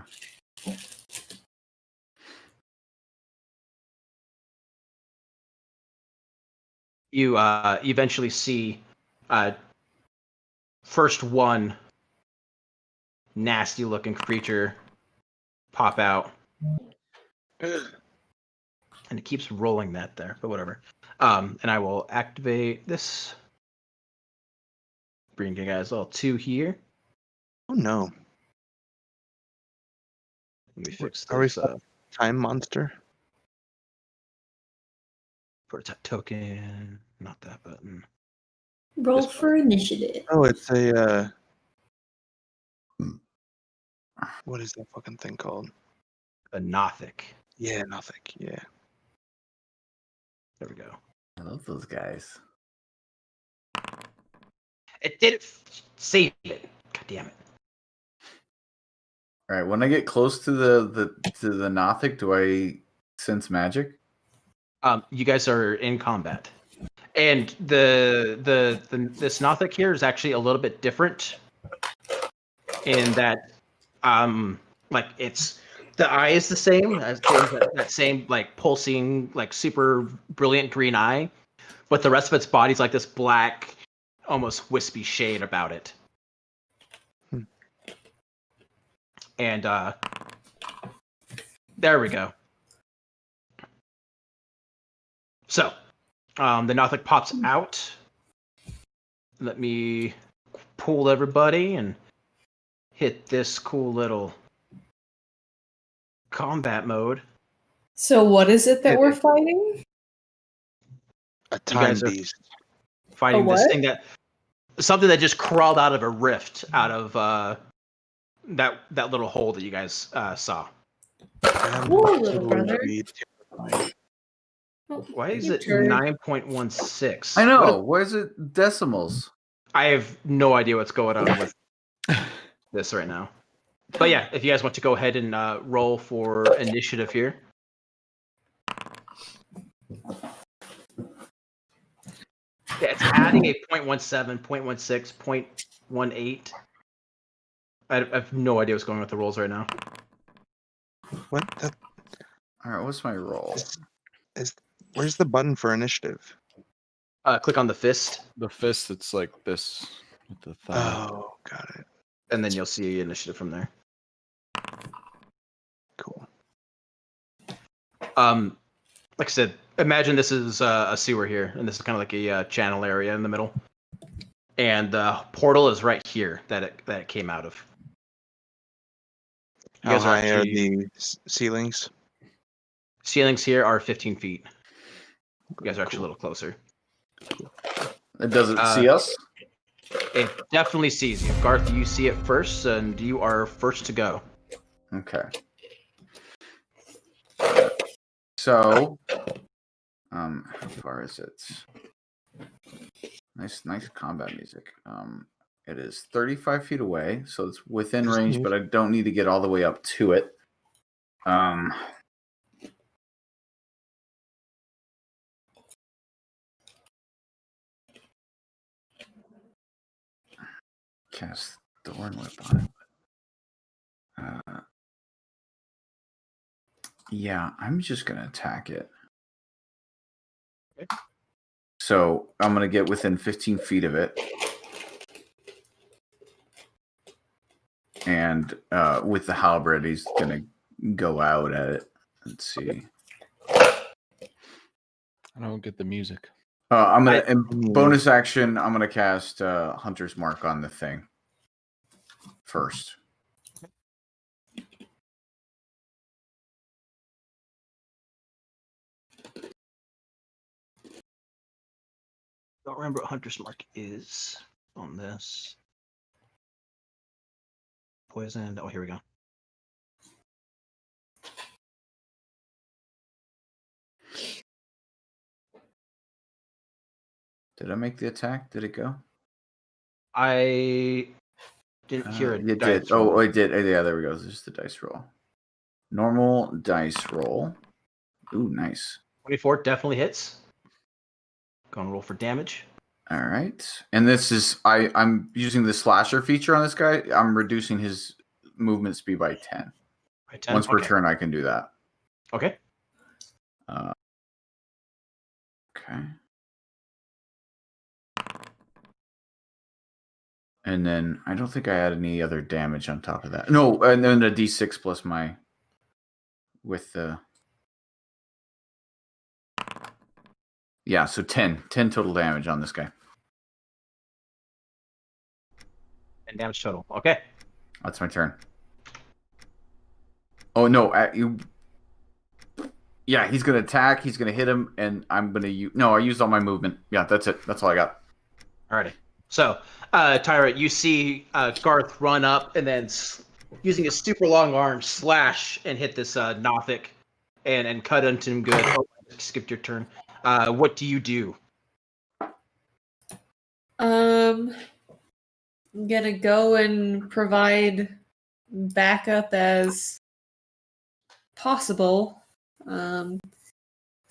You eventually see first one nasty looking creature pop out. And it keeps rolling that there, but whatever. And I will activate this. Bring you guys all to here. Oh no. Let me fix Are we this. time monster? Prototype token. Not that button. Roll This for initiative. Oh, it's a what is that fucking thing called? A Nothic. Yeah, Nothic. Yeah. There we go. I love those guys. It did it. Save it. God damn it. All right. When I get close to the Nothic, do I sense magic? You guys are in combat, And this Nothic here is actually a little bit different in that like it's the eye is the same as that same like pulsing like super brilliant green eye, but the rest of its body's like this black, almost wispy shade about it. And there we go. So the Nothic pops out. Let me pull everybody and hit this cool little combat mode. So what is it that we're fighting? A You time guys are beast. fighting this what? thing something that just crawled out of a rift out of that little hole that you guys saw. Cool, little brother. Oh, Why is you it turd. 9.16? I know. Why is it decimals? I have no idea what's going on with this right now. But yeah, if you guys want to go ahead and roll for initiative here. Yeah, it's adding a 0.17, 0.16, 0.18. I have no idea what's going on with the rolls right now. What the? All right, what's my roll? Where's the button for initiative? Click on the fist, The fist, it's like this with the thumb. Oh, got it. and then you'll see initiative from there. Cool. Like I said, imagine this is a sewer here, and this is kind of like a channel area in the middle, and the portal is right here that it came out of. You How guys high are actually- the ceilings? Ceilings here are 15 feet. You guys are actually a little closer. Does it see us? It definitely sees you. Garth, you see it first, and you are first to go. Okay. So, how far is it? Nice combat music. It is 35 feet away, so it's within range, but I don't need to get all the way up to it. Cast Thorn Whip on it. Yeah, I'm just gonna attack it. Okay. So I'm gonna get within 15 feet of it, and with the halberd, he's gonna go out at it. Let's see. I don't get the music. I'm gonna in bonus action. I'm gonna cast Hunter's Mark on the thing first. Don't remember what Hunter's Mark is on this. Poisoned. Oh, here we go. Did I make the attack? Did it go? I didn't hear it. It did. Oh, it did. Yeah, there we go. This is the dice roll. Normal dice roll. Ooh, nice. 24 definitely hits. Gonna roll for damage. All right. And this is I'm using the slasher feature on this guy. I'm reducing his movement speed by 10. By 10? Once per turn, I can do that. Okay. Okay. And then I don't think I had any other damage on top of that. No, and then a d6 plus my with the yeah, so 10 total damage on this guy. And damage total. Okay. That's my turn. Oh no, you. Yeah, he's gonna attack. He's gonna hit him, and I'm gonna use. No, I used all my movement. Yeah, that's it. That's all I got. Alrighty. So, Tyra, you see Garth run up and then using his super long arm slash and hit this Nothic and cut into him good. Oh, I skipped your turn. What do you do? I'm gonna go and provide backup as possible.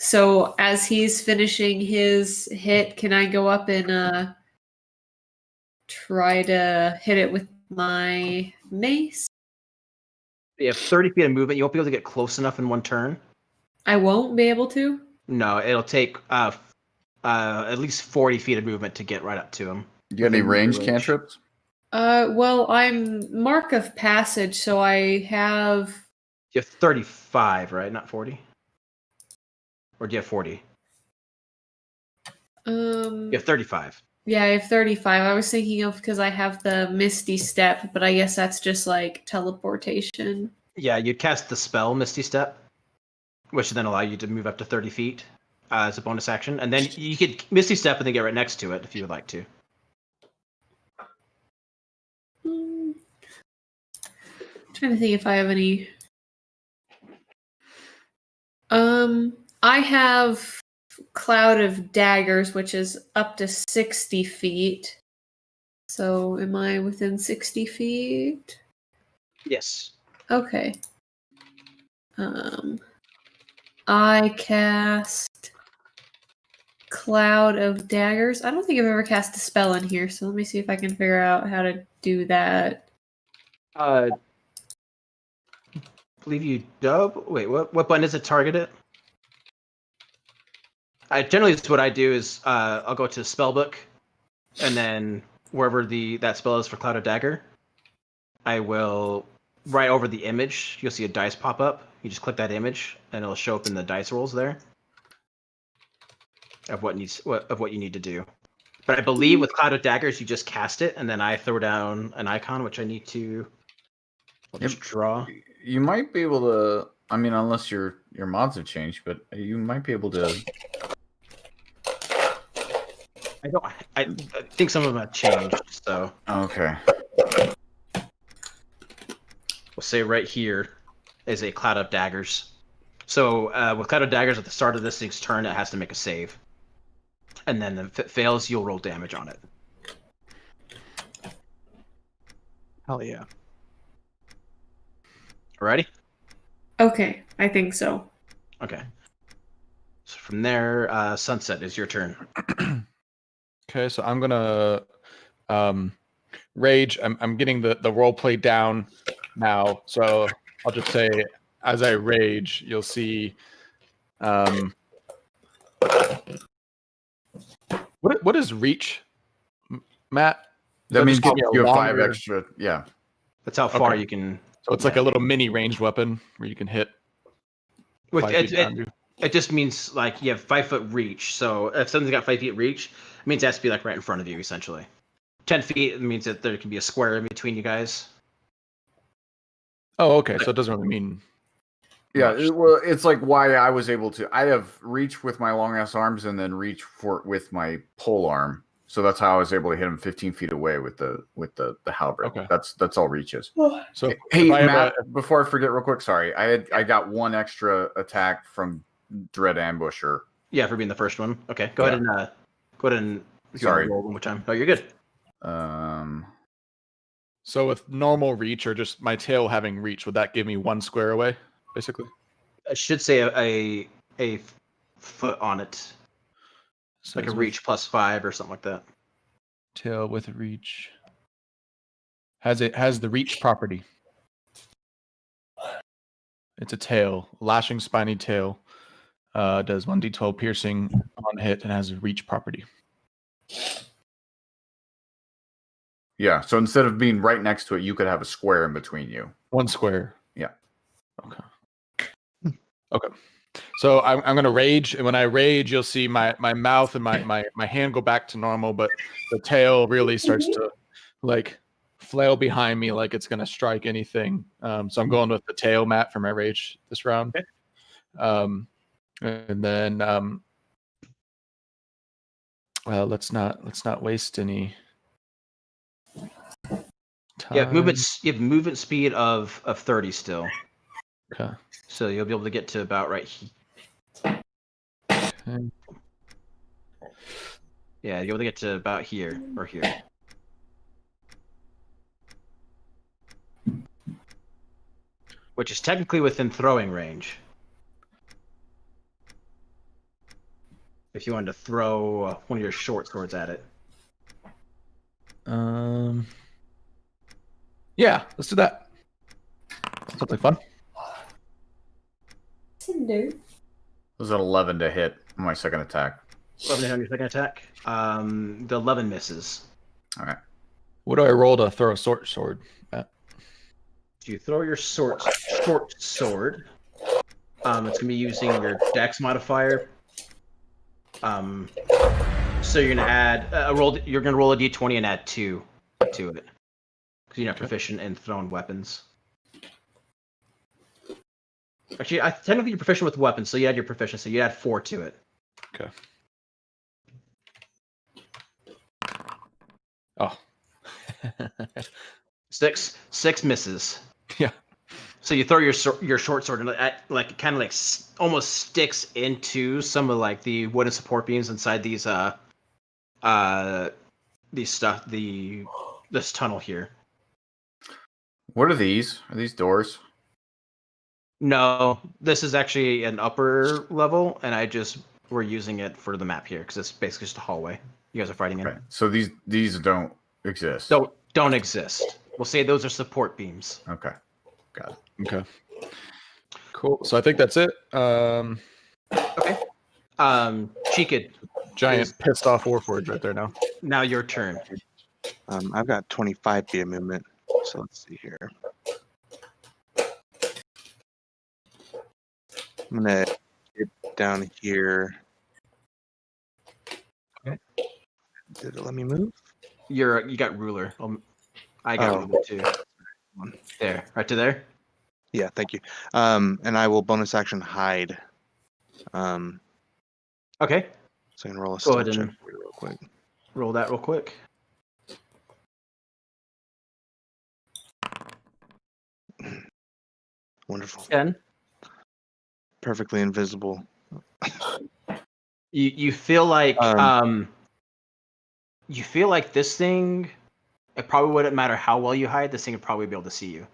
So as he's finishing his hit, can I go up and try to hit it with my mace? You have 30 feet of movement. You won't be able to get close enough in one turn. I won't be able to? No, it'll take at least 40 feet of movement to get right up to him. You got any Within range your cantrips? Well, I'm Mark of Passage, so I have... You have 35, right? Not 40? Or do you have 40? You have 35. Yeah, I have 35. I was thinking of because I have the Misty Step, but I guess that's just like teleportation. Yeah, you'd cast the spell Misty Step, which would then allow you to move up to 30 feet as a bonus action. And then you could Misty Step and then get right next to it if you would like to. Trying to think if I have any. I have Cloud of Daggers, which is up to 60 feet. So am I within 60 feet? Yes. Okay. I cast Cloud of Daggers. I don't think I've ever cast a spell in here, so let me see if I can figure out how to do that. I believe you dub. Wait, what button is it targeted? Generally, what I do is I'll go to Spellbook, and then wherever that spell is for Cloud of Dagger, I will right over the image. You'll see a dice pop up. You just click that image, and it'll show up in the dice rolls there of what you need to do. But I believe with Cloud of Daggers, you just cast it, and then I throw down an icon, which I need to. I'll just draw. You might be able to. I mean, unless your mods have changed, but you might be able to. I think some of them have changed. So Okay. we'll say right here is a Cloud of Daggers. So with Cloud of Daggers at the start of this thing's turn, it has to make a save, and then if it fails, you'll roll damage on it. Hell yeah. Ready? Okay, I think so. Okay. So from there, Sunset is your turn. Okay, so I'm gonna rage. I'm getting the role play down now, so I'll just say as I rage, you'll see. What is reach, Matt? That means just give me a you have 5 longer- extra. Yeah. That's how far Okay. you can. So it's like a little mini ranged weapon where you can hit. With 5 feet behind you. it just means like you have 5 foot reach. So if something's got 5 feet reach, it means it has to be like right in front of you, essentially. 10 feet means that there can be a square in between you guys. Oh, okay. So it doesn't really mean. Yeah, much. well, it's like why I was able to. I have reach with my long ass arms and then reach with my pole arm. So that's how I was able to hit him 15 feet away with the halberd. Okay. That's all reach is. So Hey, if I have Matt, before I forget, real quick, sorry, I got 1 extra attack from Dread Ambusher. Yeah, for being the first one. Okay, go ahead and Sorry. roll one more time. Oh, you're good. So with normal reach or just my tail having reach, would that give me 1 square away, basically? I should say a foot on it, So like a it's reach plus 5 or something like that. tail with reach. Has the reach property? It's a tail, lashing spiny tail. Does 1d12 piercing on hit and has a reach property. Yeah, so instead of being right next to it, you could have a square in between you. 1 square. Yeah. Okay. So I'm gonna rage, and when I rage, you'll see my mouth and my hand go back to normal, but the tail really starts to like flail behind me like it's gonna strike anything. So I'm going with the tail, Matt, for my rage this round. Okay. And then well, let's not waste any time. You have movement speed of 30 still. Okay. So you'll be able to get to about right here. Okay. Yeah, you'll be able to get to about here or here. Which is technically within throwing range. if you wanted to throw one of your short swords at it. Yeah, let's do that. Something fun. Cinder. Was an 11 to hit on my second attack. 11 on your second attack. The 11 misses. All right. What do I roll to throw a sword at? You throw your short sword. It's gonna be using your Dex modifier. So you're gonna add a roll. You're gonna roll a d20 and add 2 to it because you're not proficient in thrown weapons. Actually, technically you're proficient with weapons, so you add your proficiency. You add 4 to it. Okay. Oh. 6 misses. Yeah. So you throw your short sword and it kind of almost sticks into some of like the wooden support beams inside these this tunnel here. What are these? Are these doors? No, this is actually an upper level, and we're using it for the map here because it's basically just a hallway. You guys are fighting in. Okay. So these don't exist. Don't exist. We'll say those are support beams. Okay. Got it. Okay. Cool. So I think that's it. Okay. Cheekid. Giant pissed off Warforged right there now. Now your turn. I've got 25 feet of movement, so let's see here. I'm gonna get down here. Okay. Did it let me move? You got ruler. I got ruler too. There, right to there. Yeah, thank you. And I will bonus action hide. Okay. So I can roll a Go stealth ahead check and for you real quick. roll that real quick. Wonderful. 10. Perfectly invisible. You feel like you feel like this thing. It probably wouldn't matter how well you hide. This thing would probably be able to see you.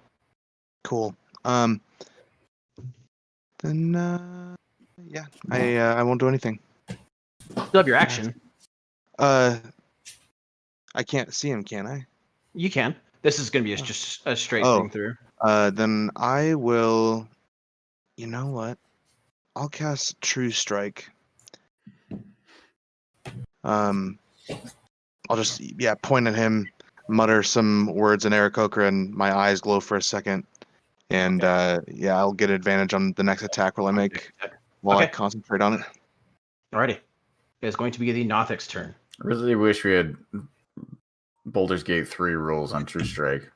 Cool. Then yeah, I won't do anything. Still have your action. I can't see him, can I? You can. This is gonna be just a straight thing through. Then I will. You know what? I'll cast True Strike. I'll just point at him, mutter some words in Aarakocra, and my eyes glow for a second. And I'll get advantage on the next attack while I concentrate on it. Alrighty. It's going to be the Nothic's turn. I really wish we had Baldur's Gate 3 rules on True Strike.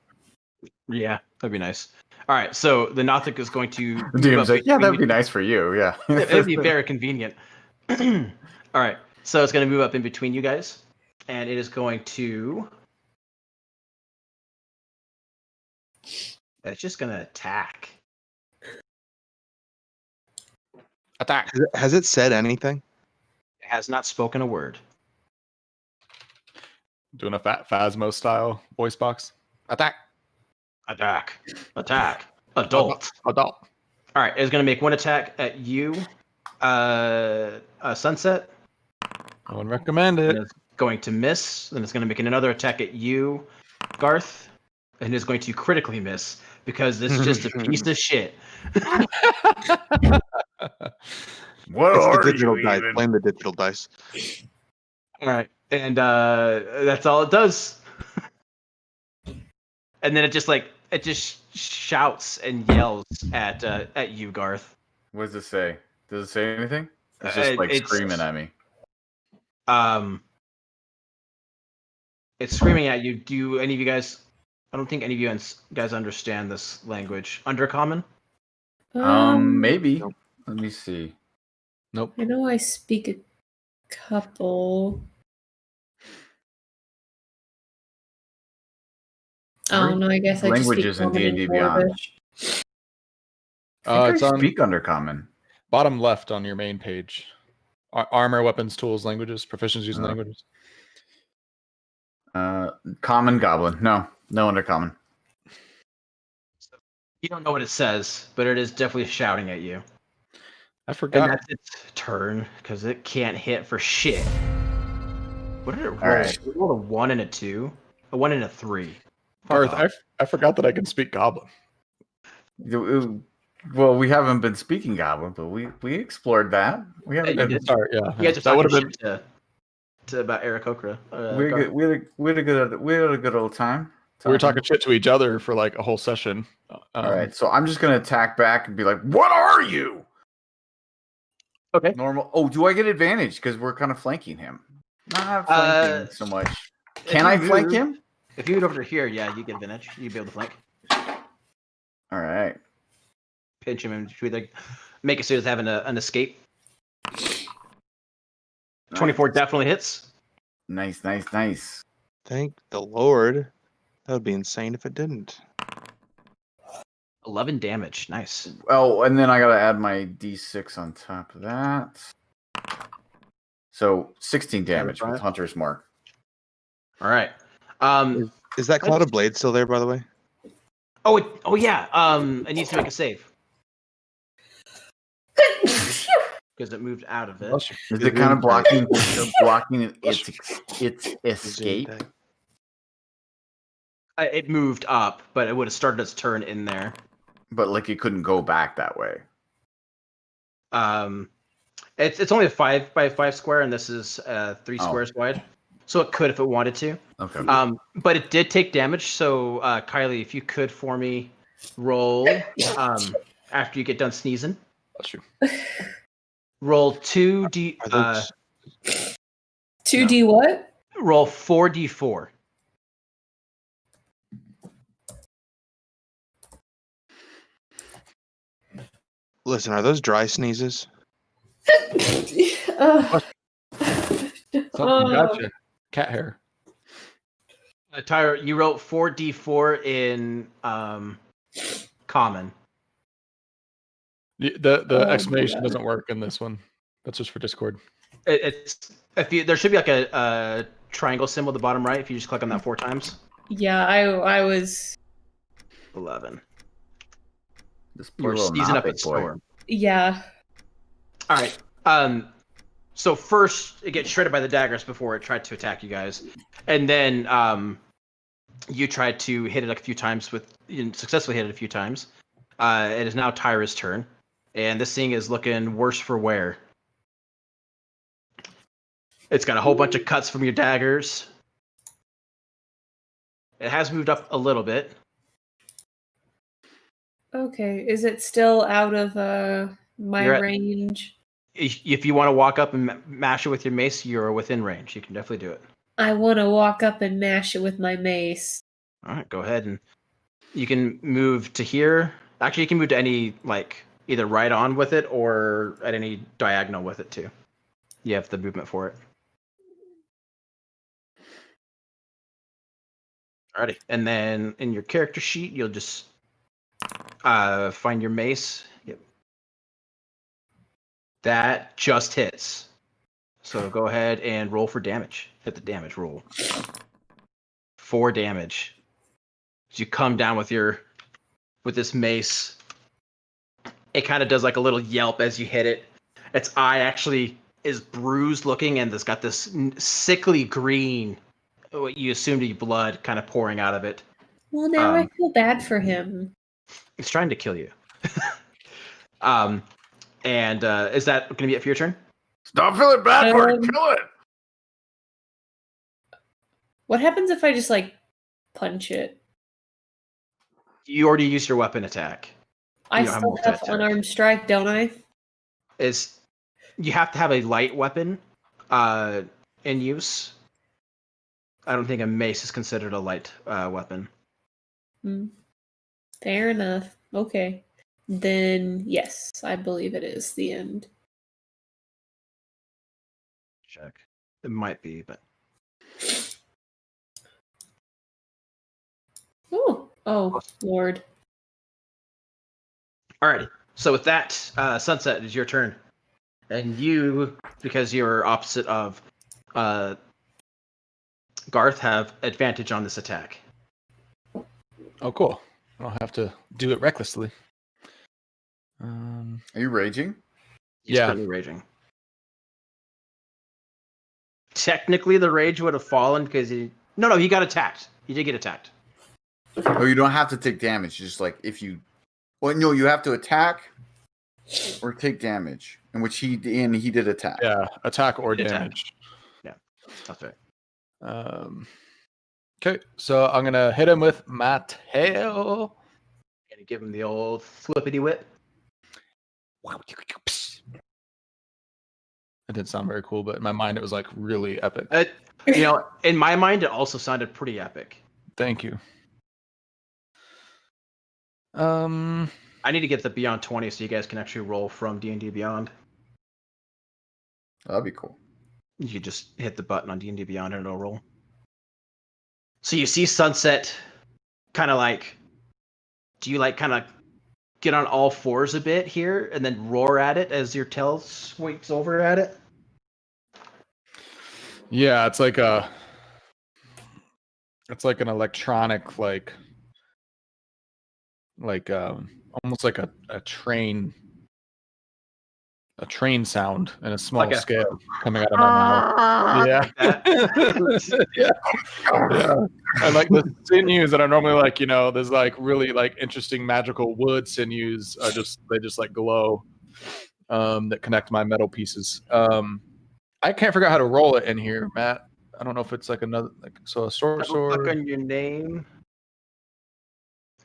Yeah, that'd be nice. All right, so the Nothic is going to. DM's like, yeah, that'd be nice for you. Yeah, it'd be very convenient. All right, so it's going to move up in between you guys, and it is going to. It's just going to attack. Attack. Has it said anything? It has not spoken a word. Doing a fat Phasmo style voice box. Attack. Attack. Attack. Adult. Adult. All right, it's going to make one attack at you, Sunset. I would recommend it. And it's going to miss. Then it's going to make another attack at you, Garth. And it's going to critically miss because this is just a piece of shit. What It's the are digital you dice. even? Blame the digital dice. All right, and that's all it does. And then it just shouts and yells at you, Garth. What does it say? Does it say anything? It's just screaming at me. It's screaming at you. Do any of you guys? I don't think any of you guys understand this language. Undercommon? Maybe. Nope. Let me see. Nope. I know I speak a couple. Oh no, I guess I just speak Languages in Common and D&D Beyond. Dwarvish. It's on speak Undercommon. bottom left on your main page. Armor, weapons, tools, languages, proficiencies in languages. Common, Goblin. No Undercommon. You don't know what it says, but it is definitely shouting at you. I And forgot. that's its turn because it can't hit for shit. What did it roll? right. It rolled a 1 and a 2, a 1 and a 3. Garth, off. I forgot that I can speak Goblin. Well, we haven't been speaking Goblin, but we explored that. We had a You good, did. Sorry, yeah. You guys are That would talking have been. shit to about Eric Okra. we had a good, we had a good old time. We were talking shit to each other for like a whole session. All right, so I'm just gonna attack back and be like, "What are you?" Okay. Normal. Oh, do I get advantage because we're kind of flanking him? Not flanking so much. Can I flank him? If you move over to here, yeah, you get advantage. You'd be able to flank. All right. Pinch him and either make it so he's having an escape. 24 definitely hits. Nice. Thank the Lord. That would be insane if it didn't. 11 damage. Nice. Oh, and then I gotta add my D6 on top of that. So 16 damage with Hunter's Mark. All right. Is that Cloud of Blade still there, by the way? Oh yeah. It needs to make a save because it moved out of it. Is it kind of blocking its escape? It moved up, but it would have started its turn in there. But like it couldn't go back that way. It's only a 5 by 5 square, and this is 3 squares wide, so it could if it wanted to. Okay. But it did take damage. So Kylie, if you could for me roll after you get done sneezing. Bless you. Roll 2d. 2D what? Roll 4d4. Listen, are those dry sneezes? Something gotcha. Cat hair. Tyra, you wrote 4d4 in common. The exclamation doesn't work in this one. That's just for Discord. It's there should be like a triangle symbol at the bottom right. If you just click on that 4 times. Yeah, I was. 11. This You were sneezing up at Storm. Yeah. All right. So first it gets shredded by the daggers before it tried to attack you guys, and then you tried to hit it a few times successfully hit it a few times. It is now Tyra's turn, and this thing is looking worse for wear. It's got a whole bunch of cuts from your daggers. It has moved up a little bit. Okay, is it still out of my range? If you want to walk up and mash it with your mace, you're within range. You can definitely do it. I want to walk up and mash it with my mace. All right, go ahead and you can move to here. Actually, you can move to any either right on with it or at any diagonal with it too. You have the movement for it. Alrighty, and then in your character sheet, you'll just find your mace. Yep. That just hits. So go ahead and roll for damage. Hit the damage roll. 4 damage. As you come down with this mace, it kind of does like a little yelp as you hit it. Its eye actually is bruised looking, and it's got this sickly green, what you assume to be blood, kind of pouring out of it. Well, now I feel bad for him. It's trying to kill you. And is that going to be it for your turn? Stop feeling bad for it. Kill it. What happens if I just punch it? You already used your weapon attack. I still have unarmed strike, don't I? You have to have a light weapon in use. I don't think a mace is considered a light weapon. Fair enough. Okay. Then, yes, I believe it is the end. Check. It might be, but... Oh, Lord. Alrighty. So with that, Sunset, it is your turn. And you, because you're opposite of Garth, have advantage on this attack. Oh, cool. I don't have to do it recklessly. Are you raging? He's currently raging. Technically, the rage would have fallen because he. No, he got attacked. He did get attacked. Oh, you don't have to take damage. Just like if you. Well, no, you have to attack or take damage, in which he did attack. Yeah, attack or Attack. damage. Yeah, that's right. Okay, so I'm gonna hit him with my tail. Gonna give him the old flippity whip. It didn't sound very cool, but in my mind it was like really epic. In my mind, it also sounded pretty epic. Thank you. I need to get the Beyond 20 so you guys can actually roll from D&D Beyond. That'd be cool. You could just hit the button on D&D Beyond and it'll roll. So you see Sunset kind of like, do you like kind of get on all fours a bit here and then roar at it as your tail sweeps over at it? Yeah, it's like an electronic like almost like a train sound in a small scale coming out of my mouth. Yeah. Yeah. And like the sinews that are normally like, there's like really like interesting magical wood sinews are they just like glow that connect my metal pieces. I can't figure out how to roll it in here, Matt. I don't know if it's like another a sword. Click on your name,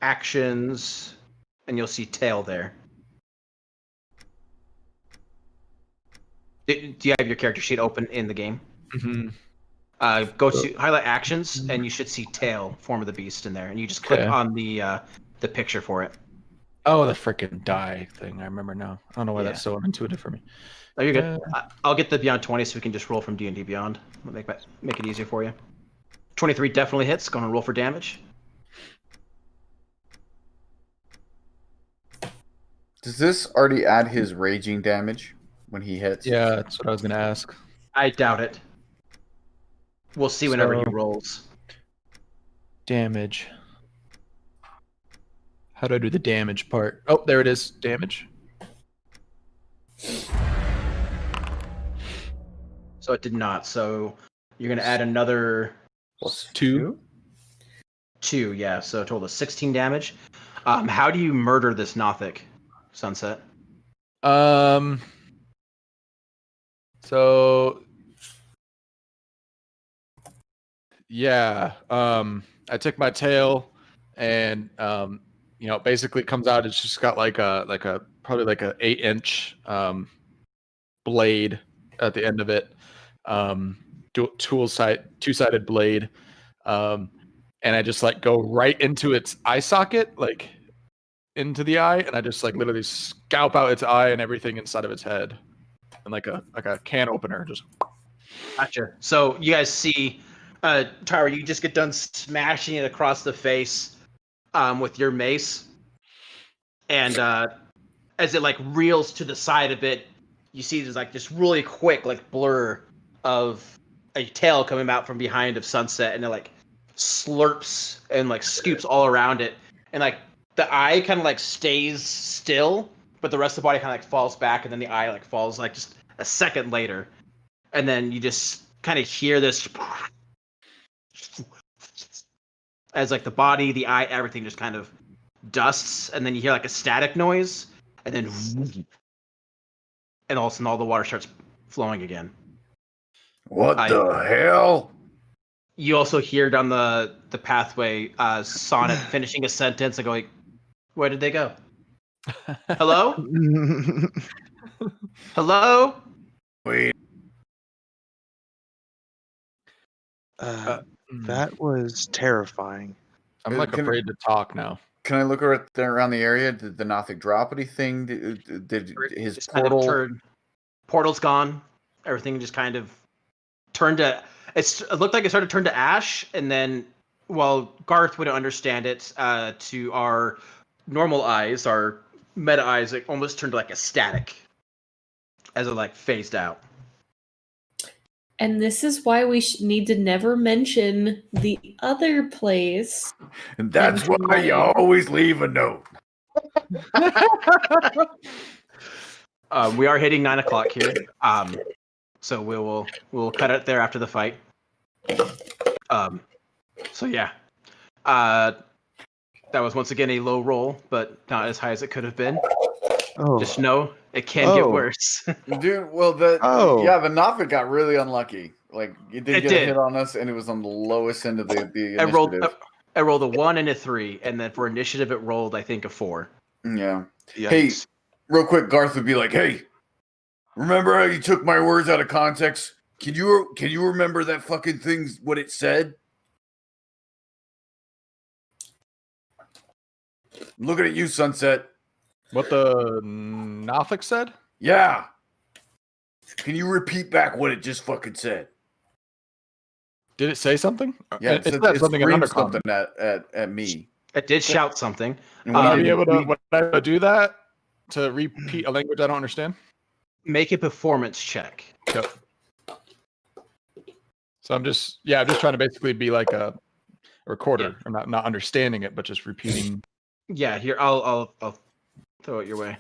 actions, and you'll see tail there. Do you have your character sheet open in the game? Mm-hmm. Go to highlight actions, and you should see tail, form of the beast in there, and you just click on the picture for it. Oh, the freaking die thing! I remember now. I don't know why that's so intuitive for me. Oh, you're good. I'll get the Beyond 20 so we can just roll from D&D Beyond. Make it easier for you. 23 definitely hits. Going to roll for damage. Does this already add his raging damage when he hits? Yeah, that's what I was going to ask. I doubt it. We'll see whenever he rolls. Damage. How do I do the damage part? Oh, there it is. Damage. So it did not. So you're going to add another... Plus 2? 2, yeah. So a total of 16 damage. How do you murder this Nothic, Sunset? So... Yeah. I took my tail and, basically it comes out. It's just got probably like a 8-inch blade at the end of it. Two-sided blade. And I just like go right into its eye socket, like into the eye, and I just like literally scalp out its eye and everything inside of its head. And like a can opener, just Gotcha. So you guys see Tyra, you just get done smashing it across the face with your mace. And as it like reels to the side a bit, you see there's like this really quick like blur of a tail coming out from behind of Sunset, and it like slurps and like scoops all around it. And like the eye kind of like stays still, but the rest of the body kind of like falls back, and then the eye like falls like just a second later. And then you just kind of hear this as like the body, the eye, everything just kind of dusts, and then you hear like a static noise, and then all of a sudden all the water starts flowing again. What the hell? You also hear down the pathway Sonnet finishing a sentence and going, "Where did they go? Hello? Hello?" Wait. That was terrifying. I'm like afraid to talk now. Can I look around the area? Did the Nothic drop anything? Did his portal? Kind of portal's gone. Everything just kind of turned to. It looked like it started to turn to ash, and then, well, Garth wouldn't understand it. To our normal eyes, our meta eyes, it almost turned to like a static as it like phased out. And this is why we need to never mention the other place. And that's why you always leave a note. We are hitting 9 o'clock here. So we'll cut it there after the fight. So yeah. That was once again a low roll, but not as high as it could have been. Oh. Just know it can get worse. Dude, well, the Nothic got really unlucky. Like, it did get a hit on us, and it was on the lowest end of the initiative. I rolled a 1 and a 3, and then for initiative it rolled, I think, a 4. Yeah. Yikes. Hey, real quick, Garth would be like, "Hey, remember how you took my words out of context? Can you remember that fucking thing? What it said?" I'm looking at you, Sunset. What the Nothic said? Yeah. Can you repeat back what it just fucking said? Did it say something? Yeah, it said something in Undercommon. something at me. It did shout something. And Would I be able to do that to repeat a language I don't understand? Make a performance check. Yep. So I'm just trying to basically be like a recorder. Yeah. I'm not understanding it, but just repeating. Yeah, here I'll throw it your way.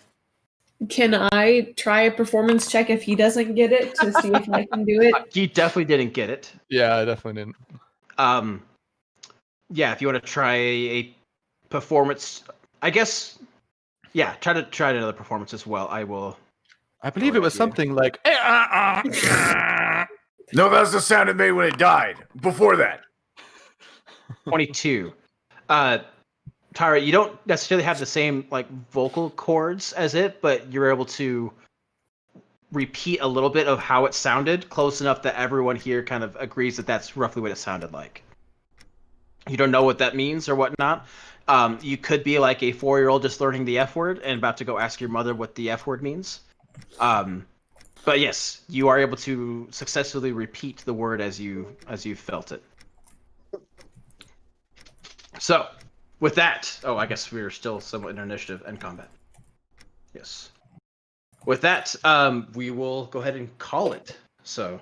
Can I try a performance check if he doesn't get it to see if I can do it? He definitely didn't get it. Yeah, I definitely didn't. Yeah, if you want to try a performance, I guess. Yeah, try another performance as well. I will. I believe it was something like. No, that's the sound it made when it died. Before that. 22. Tyra, you don't necessarily have the same like vocal cords as it, but you're able to repeat a little bit of how it sounded, close enough that everyone here kind of agrees that that's roughly what it sounded like. You don't know what that means or whatnot. You could be like a 4-year-old just learning the F word and about to go ask your mother what the F word means. But yes, you are able to successfully repeat the word as you felt it. So, with that, I guess we're still somewhat in initiative and combat. Yes. With that, we will go ahead and call it. So,